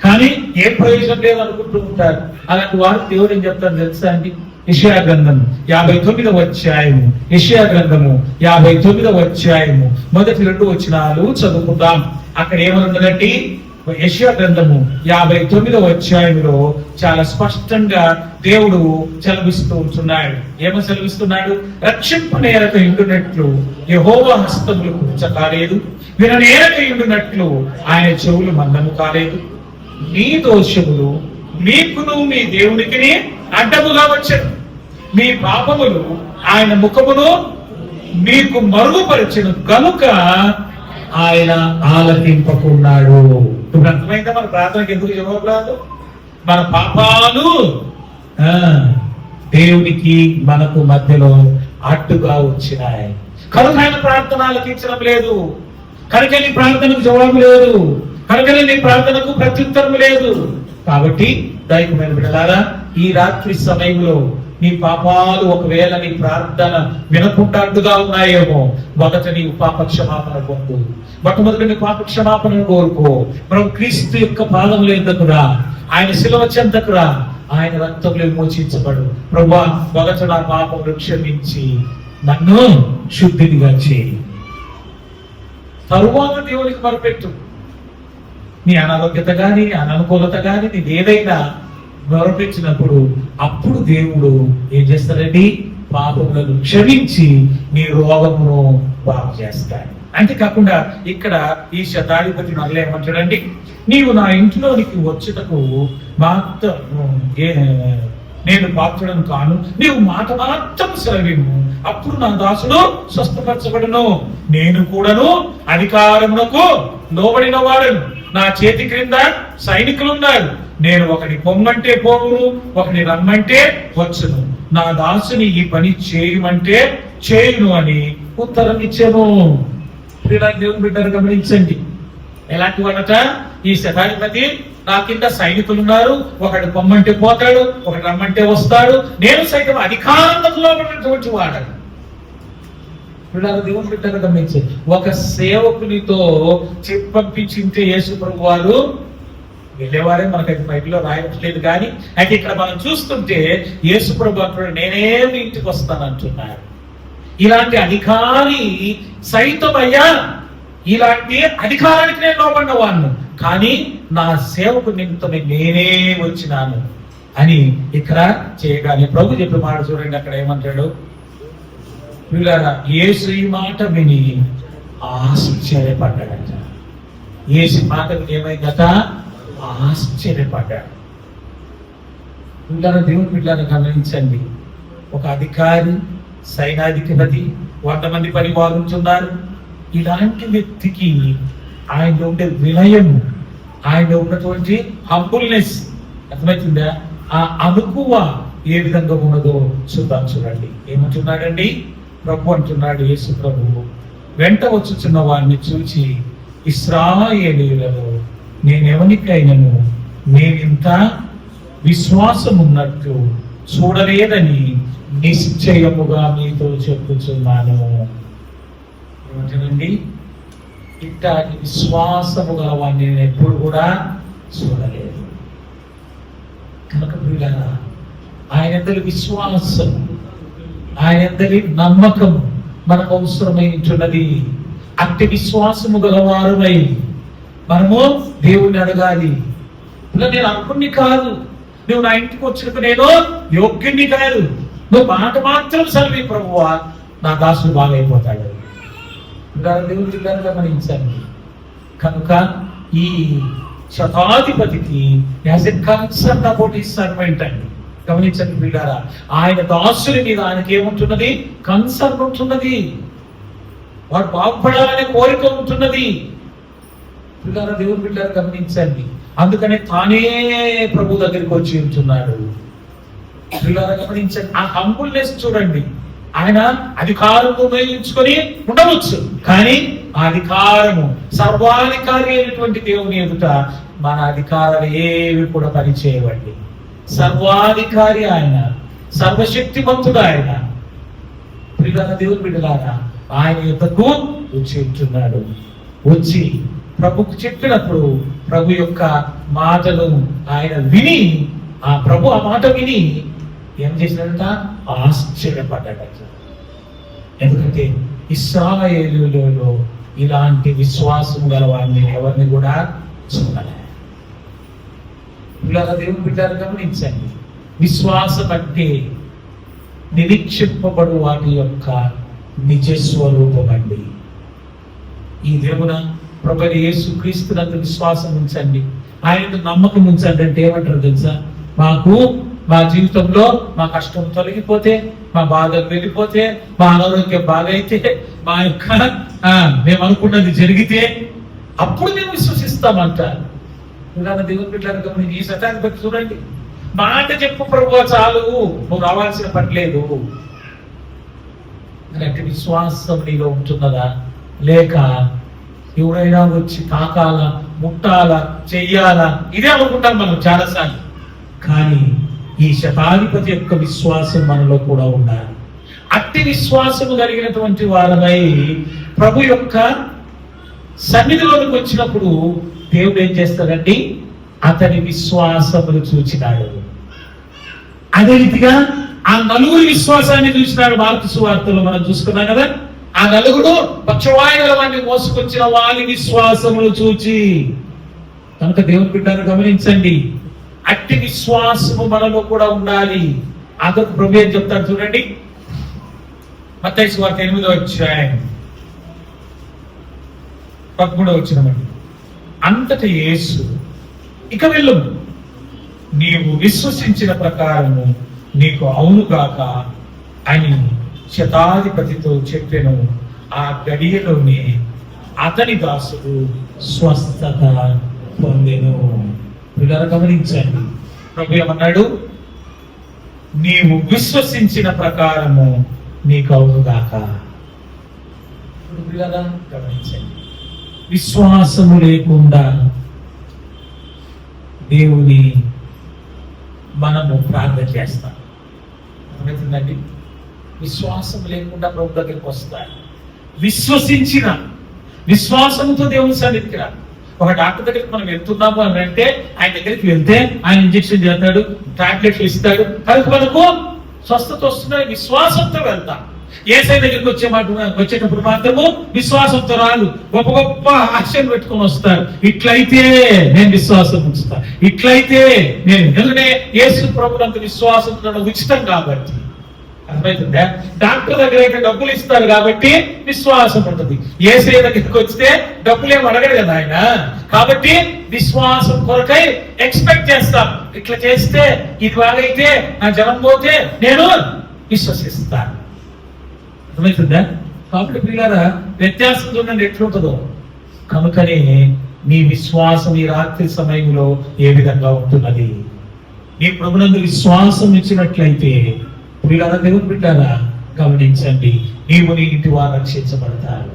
కానీ ఏం ప్రయోజనం లేదు అనుకుంటూ ఉంటారు. అలాంటి వారు దేవుడు ఏం చెప్తారు తెలుసా అండి? యెషయా గ్రంథము 59వ అధ్యాయము, యెషయా గ్రంథము 59వ అధ్యాయము మొదటి 2 వచనాలు చదువుకుందాం. అక్కడ ఏమనుందండి? యెషయా గ్రంథము 59వ అధ్యాయంలో చాలా స్పష్టంగా దేవుడు సెలవిస్తూ ఉంటున్నాడు. ఏమో సెలవిస్తున్నాడు? రక్షింపనేరక ఇండునట్లు యెహోవా హస్తములు కూర్చ కాలేదు, విననేరక ఇండునట్లు ఆయన చెవులు మందము కాలేదు. నీ దోషములు మీకును మీ దేవునికి అడ్డముగా వచ్చారు, మీ పాపములు ఆయన ముఖమును మీకు మరుగుపరచెను కనుక ఆయన ఆలకింపకున్నాడు. ఇప్పుడు అర్థమైందా మన ప్రార్థనకి ఎందుకు జవాబు రాదు? మన పాపాలు దేవునికి మనకు మధ్యలో అడ్డుగా వచ్చినాయి, కనుక ఆయన ప్రార్థన ఆలకించడం లేదు, కనుక నీ ప్రార్థనకు జవాబు లేదు, కనుక నీ ప్రార్థనకు ప్రత్యుత్తరం లేదు. కాబట్టి దైవమైన బిడ్డలారా, ఈ రాత్రి సమయంలో నీ పాపాలు ఒకవేళ నీ ప్రార్థన వినకుండాట్టుగా ఉన్నాయేమో, మొదట నీవు పాప క్షమాపణ పొందు. మొట్టమొదటి నీ పాప క్షమాపణను కోరుకో. ప్రభు క్రీస్తు యొక్క పాదముల యొద్దకు రా, ఆయన శిలువ చెంతకు రా, ఆయన రక్తంలో విమోచించబడు. ప్రభువా, మొదట నా పాపములు క్షమించి నన్ను శుద్ధినిగా చేయి. తరువాత దేవునికి మొరపెట్టు. నీ అనారోగ్యత గాని, అననుకూలత గాని, నీది ఏదైనా మొరపెట్టినప్పుడు అప్పుడు దేవుడు ఏం చేస్తాడండి? పాపములను క్షమించి నీ రోగమును బాగు చేస్తాడు. అంతేకాకుండా ఇక్కడ ఈ శతాధిపతి మరలా ఏమంటాడండి? నీవు నా ఇంట్లోనికి వచ్చుటకు నేను పాత్రుడను కాను, నీవు మాట మాత్రం సెలవిమ్ము, అప్పుడు నా దాసుడు స్వస్థపరచబడును. నేను కూడాను అధికారమునకు లోబడిన వాడను, నా చేతి క్రింద సైనికులు ఉన్నారు. నేను ఒకటి పొమ్మంటే పోవును, ఒకటి రమ్మంటే వచ్చును, నా దాసుని ఈ పని చేయమంటే చేయును అని ఉత్తరం ఇచ్చాను. దేవుని బిడ్డలు గమనించండి, ఎలాంటి వాడట? ఈ శతాధిపతి, నా కింద సైనికులు ఉన్నారు, ఒకటి పొమ్మంటే పోతాడు, ఒకటి రమ్మంటే వస్తాడు, నేను సైతం అధికారంలో ఉన్నటువంటి వాడను. దేవుని బిడ్డలు గమనించండి, ఒక సేవకునితో పంపించింటే యేసు ప్రభు వారు వెళ్ళేవారే, మనకైతే బైబిల్లో రాయట్లేదు. కానీ అయితే ఇక్కడ మనం చూస్తుంటే యేసు ప్రభు అంటాడు, నేనేమి ఇంటికి వస్తానంటున్నారు. ఇలాంటి అధికారి సైతం, అయ్యా ఇలాంటి అధికారానికి నేను లోబడిన వాడిను, కానీ నా సేవకు నిమిత్తమే నేనే వచ్చినాను అని ఇక్కడ చేయగానే ప్రభు చెప్పే మాట చూడండి. అక్కడ ఏమంటాడు? వీళ్ళారా, యేసు ఈ మాట విని ఆశ్చర్యపడ్డాడట. యేసు మాట విని ఏమైందట? ఆశ్చర్యపడ్డాడు. వీళ్ళారా, దేవుని బిడ్డలను గమనించండి, ఒక అధికారి సైనాధిపతి 100 మంది పరివారం ఉంటున్నారు. ఇలాంటి వ్యక్తికి ఆయన ఉండే వినయము, ఆయన ఉన్నటువంటి హంబుల్నెస్ అర్థమవుతుందా? ఆ అనుకువ ఏ విధంగా ఉన్నదో చూద్దాం. చూడండి ఏమంటున్నాడండి ప్రభు అంటున్నాడు, యేసు ప్రభువు వెంట వచ్చుచున్న వారిని చూచి, ఇశ్రాయేలీయులలో నేనెవనికైనను నేనింత విశ్వాసం ఉన్నట్టు చూడలేదని నిశ్చయముగా మీతో చెప్పుచున్నాను. ఏమంటానండి? ఇట్లాంటి విశ్వాసము గల వాడిని నేను ఎప్పుడు కూడా చూడలేదు. కనుక ప్రియులారా, ఆయనందరి విశ్వాసం, ఆయనందరి నమ్మకం మనకు అవసరమై ఉంటున్నది. అట్టి విశ్వాసము గలవారుమై మనము దేవుణ్ణి అడగాలి. నేను అనుకుని కాదు, నువ్వు నా ఇంటికి వచ్చినప్పుడు నేను యోగ్యుణ్ణి కాదు, నువ్వు మాట మాత్రం సర్వే ప్రభువా, నా దాసుడు బాగైపోతాడు. దేవుడి గారు గమనించండి. కనుక ఈ శతాధిపతికి as a concern about his servant అండి. గమనించండి పిల్లారా, ఆయన దాసుని మీద ఆయనకి ఏముంటున్నది? కన్సర్న్ ఉంటున్నది. వాడు బాగుపడాలనే కోరిక ఉంటున్నది. పిల్లారా, దేవుని పిల్లారా గమనించండి. అందుకనే తానే ప్రభు దగ్గరికి వచ్చి ఉంటున్నాడు. పిల్లారా గమనించండి, ఆ హంబుల్నెస్ చూడండి. ఆయన అధికారం ఉపయోగించుకొని ఉండవచ్చు, కానీ ఆ అధికారము సర్వాధికారి అయినటువంటి దేవుని ఎదుట మన అధికారాలు ఏవి కూడా పనిచేయవండి. సర్వాధికారి ఆయన, సర్వశక్తిమంతుడు ఆయన. పిల్లల దేవుని బిడ్డలారా, ఆయన ఎద్దకు వచ్చి ఉంటున్నాడు. వచ్చి ప్రభుకు చెప్పినప్పుడు ప్రభు యొక్క మాటలు ఆయన విని, ఆ ప్రభు ఆ మాట విని ఏం చేసినట్ట? ఆశ్చర్యపడ్డాడట. ఎందుకంటే ఇశ్రాయేలులో ఇలాంటి విశ్వాసం గల వారిని ఎవరిని కూడా చూడలే. ఇలా దేవుని బిడ్డలు గమనించండి. విశ్వాసం అంటే నిరీక్షింపబడు వాటి యొక్క నిజస్వరూపం అండి. ఈ దేవున ప్రభువైన యేసు క్రీస్తునందు విశ్వాసం ఉంచండి, ఆయన నమ్మకం ఉంచండి. అంటే ఏమంటారు తెలుసా? మా జీవితంలో మా కష్టం తొలగిపోతే, మా బాధలు వెళ్ళిపోతే, మా అనారోగ్యం బాగైతే, మా యొక్క మేము అనుకున్నది జరిగితే అప్పుడు మేము విశ్వసిస్తామంటారు. దేవుని బిడ్డలను గమనించి ఈ శతాన్ని బట్టి చూడండి. మాట చెప్పు ప్రభువా చాలు, నువ్వు రావాల్సిన పని లేదు. అలాంటి విశ్వాసం నీలో ఉంటున్నదా? లేక ఎవరైనా వచ్చి తాకాలా, ముట్టాలా, చెయ్యాలా, ఇదే అనుకుంటాం మనం చాలాసార్లు. కానీ ఈ శతాధిపతి యొక్క విశ్వాసం మనలో కూడా ఉండాలి. అట్టి విశ్వాసము కలిగినటువంటి వారమై ప్రభు యొక్క సన్నిధిలోకి వచ్చినప్పుడు దేవుడు ఏం చేస్తాడండి? అతని విశ్వాసమును చూచినాడు. అదే రీతిగా ఆ నలుగురు విశ్వాసాన్ని చూసినాడు. మార్కు సువార్తలో మనం చూసుకున్నాం కదా, ఆ నలుగురు పక్షవాయువుల వారిని మోసుకొచ్చిన వారి విశ్వాసమును చూచి. కనుక దేవుని బిడ్డను గమనించండి, అట్టి విశ్వాసము మనలో కూడా ఉండాలి. అదొక ప్రభు ఏం చెప్తాడు చూడండి. మత్తయి సువార్త 8వ అధ్యాయం 13వ వచనమండి. అంతట యేసు, ఇక వెళ్ళుము, నీవు విశ్వసించిన ప్రకారము నీకు అవునుగాక అని శతాధిపతితో చెప్పెను. ఆ గడియలోనే అతని దాసుడు స్వస్థత పొందెను. వీళ్ళని గమనించండి, ప్రభు ఏమన్నాడు? నీవు విశ్వసించిన ప్రకారము నీకు అవునుగాక. గమనించండి, విశ్వాసము లేకుండా దేవుని మనము ప్రార్థన చేస్తాం. అర్థమవుతుందండి? విశ్వాసం లేకుండా ప్రభు దగ్గరికి వస్తాడు. విశ్వాసంతో దేవుని సన్నిధికి రా. ఒక డాక్టర్ దగ్గరికి మనం వెళ్తున్నాము అని అంటే ఆయన దగ్గరికి వెళ్తే ఆయన ఇంజెక్షన్ చేస్తాడు, టాబ్లెట్లు ఇస్తాడు, కనుక మనకు స్వస్థత వస్తున్న విశ్వాసంతో వెళ్తాం. యేసయ్య దగ్గరికి వచ్చేటప్పుడు మాత్రము విశ్వాసంతో రాదు, గొప్ప గొప్ప ఆశలు పెట్టుకొని వస్తారు. ఇట్లయితే నేను విశ్వాసం ఉంచుతా, ఇట్లయితే నేను. ఎందుకంటే యేసు ప్రభునంత విశ్వాసం ఉచితం కాబట్టి. అర్థమవుతుందా? డాక్టర్ దగ్గర అయితే డబ్బులు ఇస్తారు కాబట్టి విశ్వాసం ఉంటుంది. యేసయ్య దగ్గరికి వస్తే డబ్బులు ఏమి అడగడు కదా ఆయన. కాబట్టి విశ్వాసం కొరకై ఎక్స్పెక్ట్ చేస్తాం. ఇట్లా చేస్తే, ఇది బాగైతే, నా జనం పోతే నేను విశ్వసిస్తాను. అర్థమవుతుందా? కాబట్టి పిల్లరా వ్యత్యాసం చూడండి ఎట్లుంటుందో. కనుకనే నీ విశ్వాసం ఈ రాత్రి సమయంలో ఏ విధంగా ఉంటున్నది? నీ ప్రభునందు విశ్వాసం ఇచ్చినట్లయితే పిల్లరా, దేవుని బిడ్డారా గమనించండి, నీవు నీ ఇంటి వారు రక్షించబడతారు.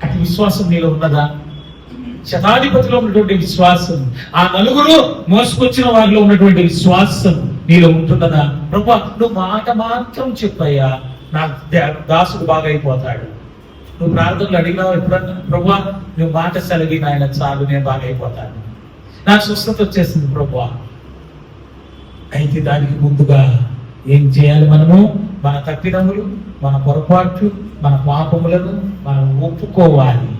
అటు విశ్వాసం నీలో ఉన్నదా? శతాధిపతిలో ఉన్నటువంటి విశ్వాసం, ఆ నలుగురు మోసుకొచ్చిన వారిలో ఉన్నటువంటి విశ్వాసం నీలో ఉంటున్నదా? ప్రభా, నువ్వు మాట మాత్రం చెప్పయ్యా, నా దాసుడు బాగైపోతాడు. నువ్వు ప్రార్థనలు అడిగినావు ఎప్పుడన్నా? ప్రభా, నువ్వు మాట సెలవి నాయన చాలు, నేను బాగైపోతాను, నాకు స్వస్థత వచ్చేసింది ప్రభా. అయితే దానికి ముందుగా ఏం చేయాలి? మనము మన తప్పిదములు, మన పొరపాట్లు, మన పాపములను మనం ఒప్పుకోవాలి,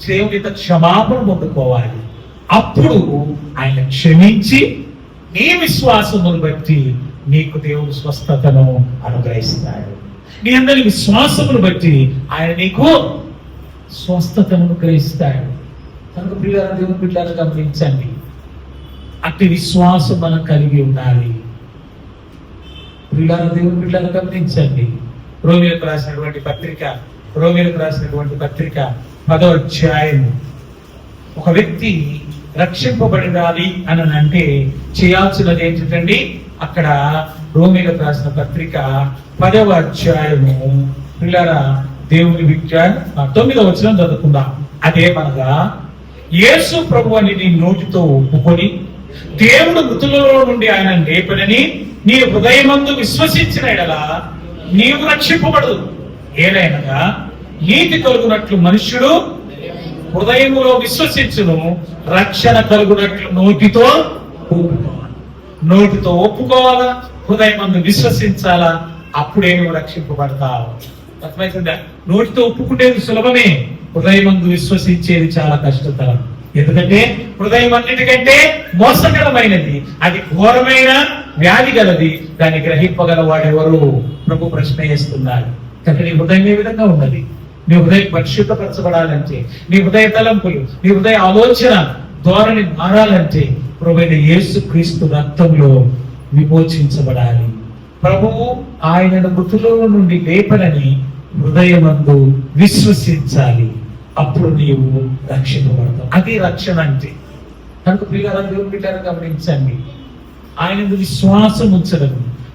దేవునితో క్షమాపణ పొందుకోవాలి. అప్పుడు ఆయన క్షమించి నీ విశ్వాసమును బట్టి నీకు దేవుడు స్వస్థతను అనుగ్రహిస్తాడు. నీ అందరి విశ్వాసమును బట్టి ఆయన నీకు స్వస్థతను అనుగ్రహిస్తాడు. కనుక ప్రియులారా, దేవుని బిడ్డలను గమనించండి, అట్టి విశ్వాసం మనం కలిగి ఉండాలి. ప్రియులారా, దేవుని బిడ్డలను గమనించండి, రోమీయులకు రాసినటువంటి పత్రిక 10వ అధ్యాయం. ఒక వ్యక్తి రక్షింపబడాలి అని అంటే చేయాల్సినది ఏంటండి? అక్కడ రోమీయులకు రాసిన పత్రిక 10వ అధ్యాయము పిల్లరా దేవుని విద్య 9వ వచనం చదువుకుందాం. అదేమనగా, యేసు ప్రభు అని నీ నోటితో ఒప్పుకొని దేవుడు మృతులలో నుండి ఆయన లేపనని నీ హృదయమందు విశ్వసించిన ఎడల నీవు రక్షింపబడదు. ఏలైనగా నీతి కలుగునట్లు మనుష్యుడు హృదయములో విశ్వసించును, రక్షణ కలుగునట్లు నోటితో ఒప్పుకోవాలా, హృదయమందు విశ్వసించాలా, అప్పుడే నువ్వు రక్షింపబడతావు. అర్థమవుతుందా? నోటితో ఒప్పుకునేది సులభమే, హృదయమందు విశ్వసించేది చాలా కష్టతరం. ఎందుకంటే హృదయం అన్నిటికంటే మోసకరమైనది, అది ఘోరమైన వ్యాధి గలది, దాన్ని గ్రహింపగల వాడెవరు? ప్రభు ప్రశ్న వేస్తున్నారు. కనుక నీ హృదయం ఏ విధంగా ఉన్నది? నీ హృదయం పరిశుద్ధపరచబడాలంటే, నీ హృదయ తలంపులు, నీ హృదయ ఆలోచన ధోరణి మారాలంటే ప్రభువైన యేసుక్రీస్తు రక్తంలో విమోచించబడాలి. ప్రభువు ఆయనను మృతుల నుండి లేపనని హృదయమందు విశ్వసించాలి, అప్పుడు నీవు రక్షింపబడతావు. అది రక్షణ అంటే. కనుక ప్రియులారా, దేవుని బిడ్డలను గమనించండి, ఆయనందు విశ్వాసం ఉంచడం,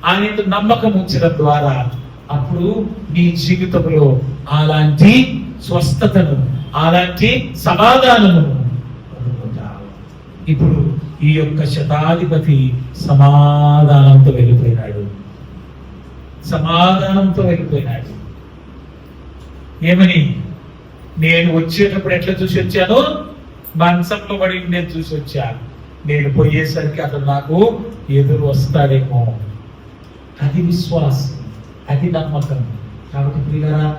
ఆయనందు నమ్మకం ఉంచడం ద్వారా అప్పుడు నీ జీవితంలో అలాంటి స్వస్థతను, అలాంటి సమాధానమును పొందుకుంటావు. ఇప్పుడు ఈ యొక్క శతాధిపతి సమాధానంతో వెళ్ళిపోయినాడు. ఏమని? నేను వచ్చేటప్పుడు ఎట్లా చూసి వచ్చాను? మంచంలో పడి నేను చూసి వచ్చాను, నేను పోయేసరికి అతను నాకు ఎదురు వస్తాడేమో. అది విశ్వాసం, అది నమ్మకం. కాబట్టి ప్రియులారా,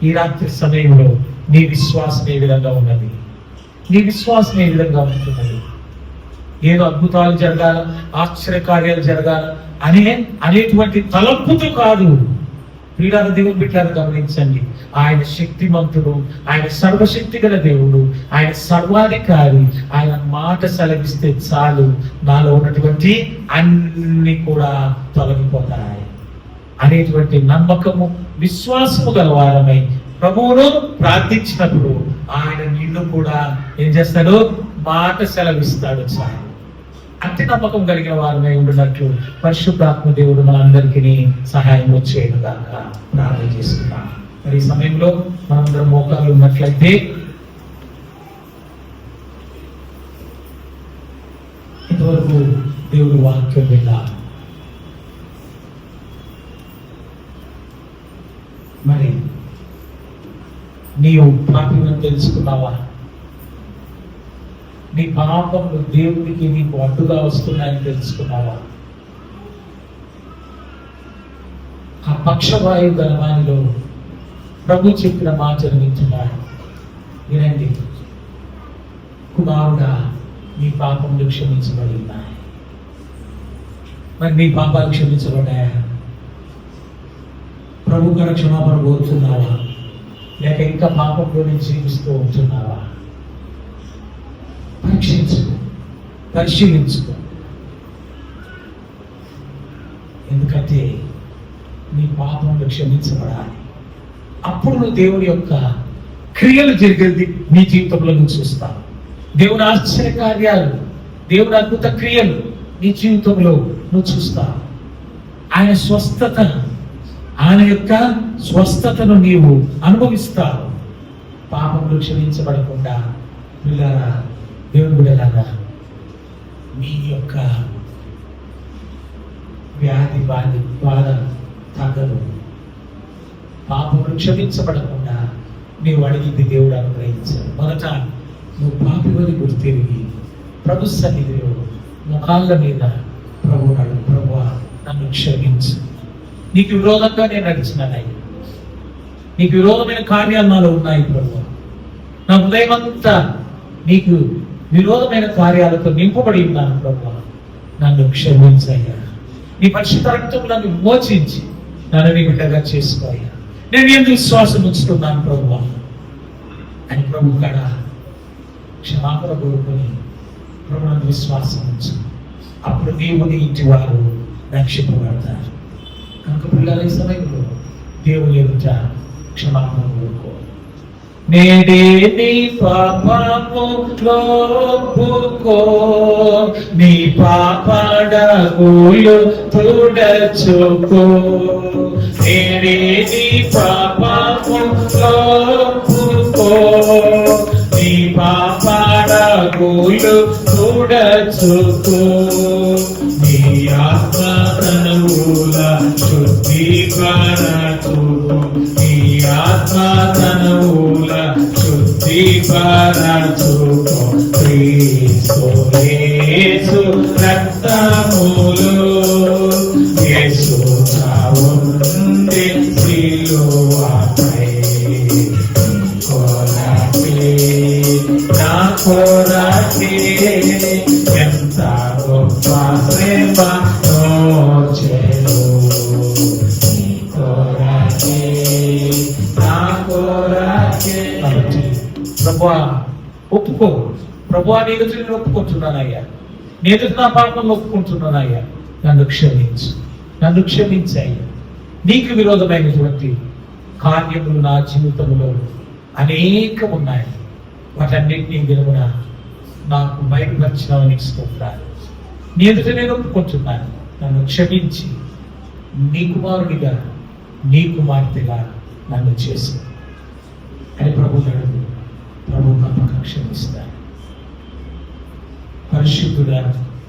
ఈ రాత్రి సమయంలో నీ విశ్వాసం ఏ విధంగా ఉన్నది? నీ విశ్వాసం ఏ విధంగా ఉంటున్నది? ఏదో అద్భుతాలు జరగాల, ఆశ్చర్యకార్యాలు జరగాల అనేటువంటి తలంపుతో కాదు. ప్రియులారా, దేవుని బిడ్డలను గమనించండి, ఆయన శక్తిమంతుడు, ఆయన సర్వశక్తి గల దేవుడు, ఆయన సర్వాధికారి. ఆయన మాట సెలవిస్తే చాలు, నాలో ఉన్నటువంటి అన్ని కూడా తొలగిపోతాయి అనేటువంటి నమ్మకము, విశ్వాసము గలవారమై ప్రభువును ప్రార్థించినప్పుడు ఆయన నిన్ను కూడా ఏం చేస్తాడు? మాట సెలవిస్తాడు చాలు. అతి నమ్మకం కలిగిన వారమై ఉండినట్లు పరిశుద్ధాత్మ దేవుడు మనందరికీ సహాయం వచ్చేట్టుగా ప్రార్థన చేసుకున్నాం. మరి ఈ సమయంలో మనందరం మోకాలు ఉన్నట్లయితే ఇంతవరకు దేవుడు వాక్యం విన్నారు. మరి నీవు పాపిని తెలుసుకున్నావా? నీ పాపములు దేవుడికి నీకు అడ్డుగా వస్తున్నాయని తెలుసుకున్నావా? ఆ పక్షవాయు గలవానిలో ప్రభు చెప్పిన మాటలు వింటున్నాడు. వినండి, కుమారుడా, నీ పాపములు క్షమించబడి ఉన్నాయి. మరి నీ పాపాలు క్షమించబడ్డాయా? ప్రభు గారు క్షమాపణ కోరుతున్నావా? లేక ఇంకా పాపంలోనే జీవిస్తూ ఉంటున్నావా? పరిశీలించుకో. ఎందుకంటే నీ పాపములు క్షమించబడాలి. అప్పుడు నువ్వు దేవుని యొక్క క్రియలు జరిగేది నీ జీవితంలో నువ్వు చూస్తావు. దేవుని ఆశ్చర్య కార్యాలు, దేవుని అద్భుత క్రియలు నీ జీవితంలో నువ్వు చూస్తావు. ఆయన స్వస్థత, ఆయన యొక్క స్వస్థతను నీవు అనుభవిస్తావు. పాపములు క్షమించబడకుండా పిల్లరా, దేవుని బిడ్డలారా, మీ యొక్క వ్యాధి బాధ తగ్గదు. పాపములు క్షమించబడకుండా నీవు అడిగింది దేవుడు అనుగ్రహించాడు. మొదట నువ్వు పాపివని గుర్తిరిగి ప్రభు సన్నిధిలో ముఖాళ్ళ మీద ప్రభు అడుగు, ప్రభువా నన్ను క్షమించు, నీకు విరోధంగా నేను నడిచినానయ్యా, నీకు విరోధమైన కార్యాలు నాలో ఉన్నాయి ప్రభు, నా హృదయం అంతా నీకు విరోధమైన కార్యాలతో నింపబడి ఉన్నాను ప్రభు, నన్ను క్షమించయ్యా, నీ పరిశుద్ధ రక్తం నన్ను విమోచించి నన్ను నీ బిడ్డగా చేసుకోయ్యా, నేను ఎందుకు విశ్వాసం ఉంచుతున్నాను ప్రభు అని ప్రభు కాడ క్షమాపణ కోరుకొని ప్రభుత్వ విశ్వాసం ఉంచు. అప్పుడు నీవు నీ ఇంటి వారు రక్షింపబడతారు. కనుక పిల్లల ఈ సమయంలో దేవుని ఎదుట క్షమాపణ కోరుకో. నేడే నీ పాపము లోపుకో, నీ పాపడగులు తుడచుకో. నేడే నీ పాపము లోపుకో, నీ పాపడగులు తుడచుకో. నీ ఆత్మ తనువుల శుద్ధీకరణకు, నీ ఆత్మ తనువుల శుద్ధీకరణకు క్రీస్తు యేసు రక్తములో యేసు చావుంది సిలువపై కొరకే, నా కొరకే ఎంత గొప్ప ప్రేమ నోచెను. నీ కొరకే, నా కొరకే. ప్రభువా ఒప్పుకో, ప్రభువా నీ ఎదుట నేను ఒప్పుకుంటున్నానయ్యా, నీ ఎదుట నా పాపం ఒప్పుకుంటున్నానయ్యా, నన్ను క్షమించు, నన్ను క్షమించయ్యా. నీకు విరోధమైనటువంటి కార్యములు నా జీవితంలో అనేకం ఉన్నాయి, వాటన్నిటినీ విలువన నాకు బయటపరిచినావని స్తోత్రాలు. నీ ఎదుట నేను ఒప్పుకుంటున్నాను, నన్ను క్షమించి నీ కుమారుడిగా నీ కుమార్తెగా నన్ను చేసి అని ప్రభు అడుగు. ప్రభు తప్పక క్షమిస్తాను. పరిశుద్ధుడా,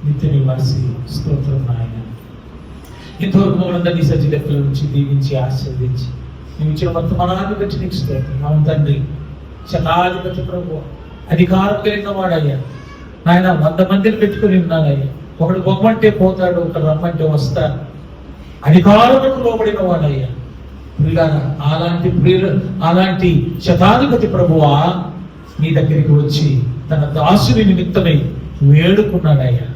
నిత్య నివాసి స్తోత్రం నాయన. ఇంతవరకు మనందరినీ సజ్జిలెక్కల నుంచి దీవించి ఆశీర్వదించి నువ్వు ఇచ్చిన వర్తమానాన్ని బట్టి నీకు స్తోత్రం. అవును తండ్రి, శతాధిపతి ప్రభు, అధికారం కలిగిన వాడయ్యా నాయన, 100 మందిని పెట్టుకుని ఉన్నానయ్యా. ఒకడు బొమ్మంటే పోతాడు, ఒకడు రమ్మంటే వస్తాడు. అధికారులకు లోబడిన వాడయ్యా. ప్రియులారా, అలాంటి శతాధిపతి ప్రభువా నీ దగ్గరికి వచ్చి తన దాసుని నిమిత్తమై వేడుకున్నాడయ్యా.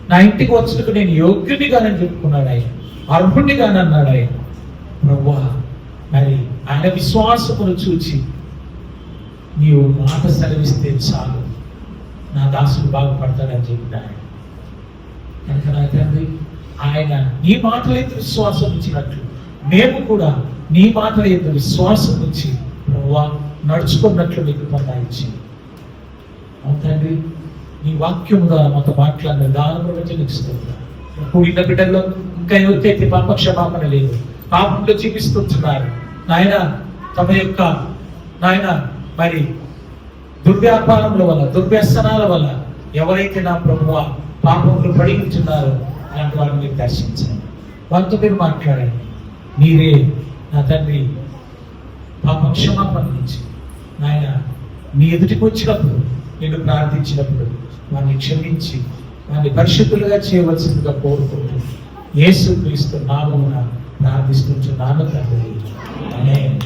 నా ఇంటికి వచ్చినకు నేను యోగ్యునిగానని చెప్పుకున్నాడయ్యా, అర్హునిగాని అన్నాడయ్యా. ప్రభువా, మరి ఆయన విశ్వాసమును చూచి నీవు మాట సెలవిస్తే చాలు, నా దాసుడు బాగుపడతాడని చెప్పినాడు. కనుక నా తండ్రి, ఆయన నీ మాటల ఎందు విశ్వాసం ఇచ్చినట్లు మేము కూడా నీ మాటల ఎందు విశ్వాసం ఇచ్చి ప్రభువా నడుచుకున్నట్లు మీకు పొందాయించి. అవును తండ్రి, నీ వాక్యం ద్వారా మాతో మాట్లాడిన దాని బట్టి నీకు స్తోత్రం. కూడిన బిడ్డల్లో ఇంకా ఎవరికైతే పాప క్షమాపణ లేదు, పాపంలో జీవిస్తున్నారు నాయన, తమ యొక్క నాయన మరి దుర్వ్యాపారముల వల్ల, దుర్వ్యసనాల వల్ల ఎవరైతే నా ప్రభువా పాపములు పడి ఉంటున్నారో అలాంటి వారిని మీరు దర్శించండి, వారితో మీరు మాట్లాడండి. మీరే నా తండ్రి పాప క్షమాపణ నుంచి నాయన నీ ఎదుటికి వచ్చినప్పుడు, నేను ప్రార్థించినప్పుడు వారిని క్షమించి వారిని పరిశుద్ధులుగా చేయవలసిందిగా కోరుకుంటూ యేసుక్రీస్తు నామమున ప్రార్థిస్తున్నాను తండ్రి. ఆమేన్.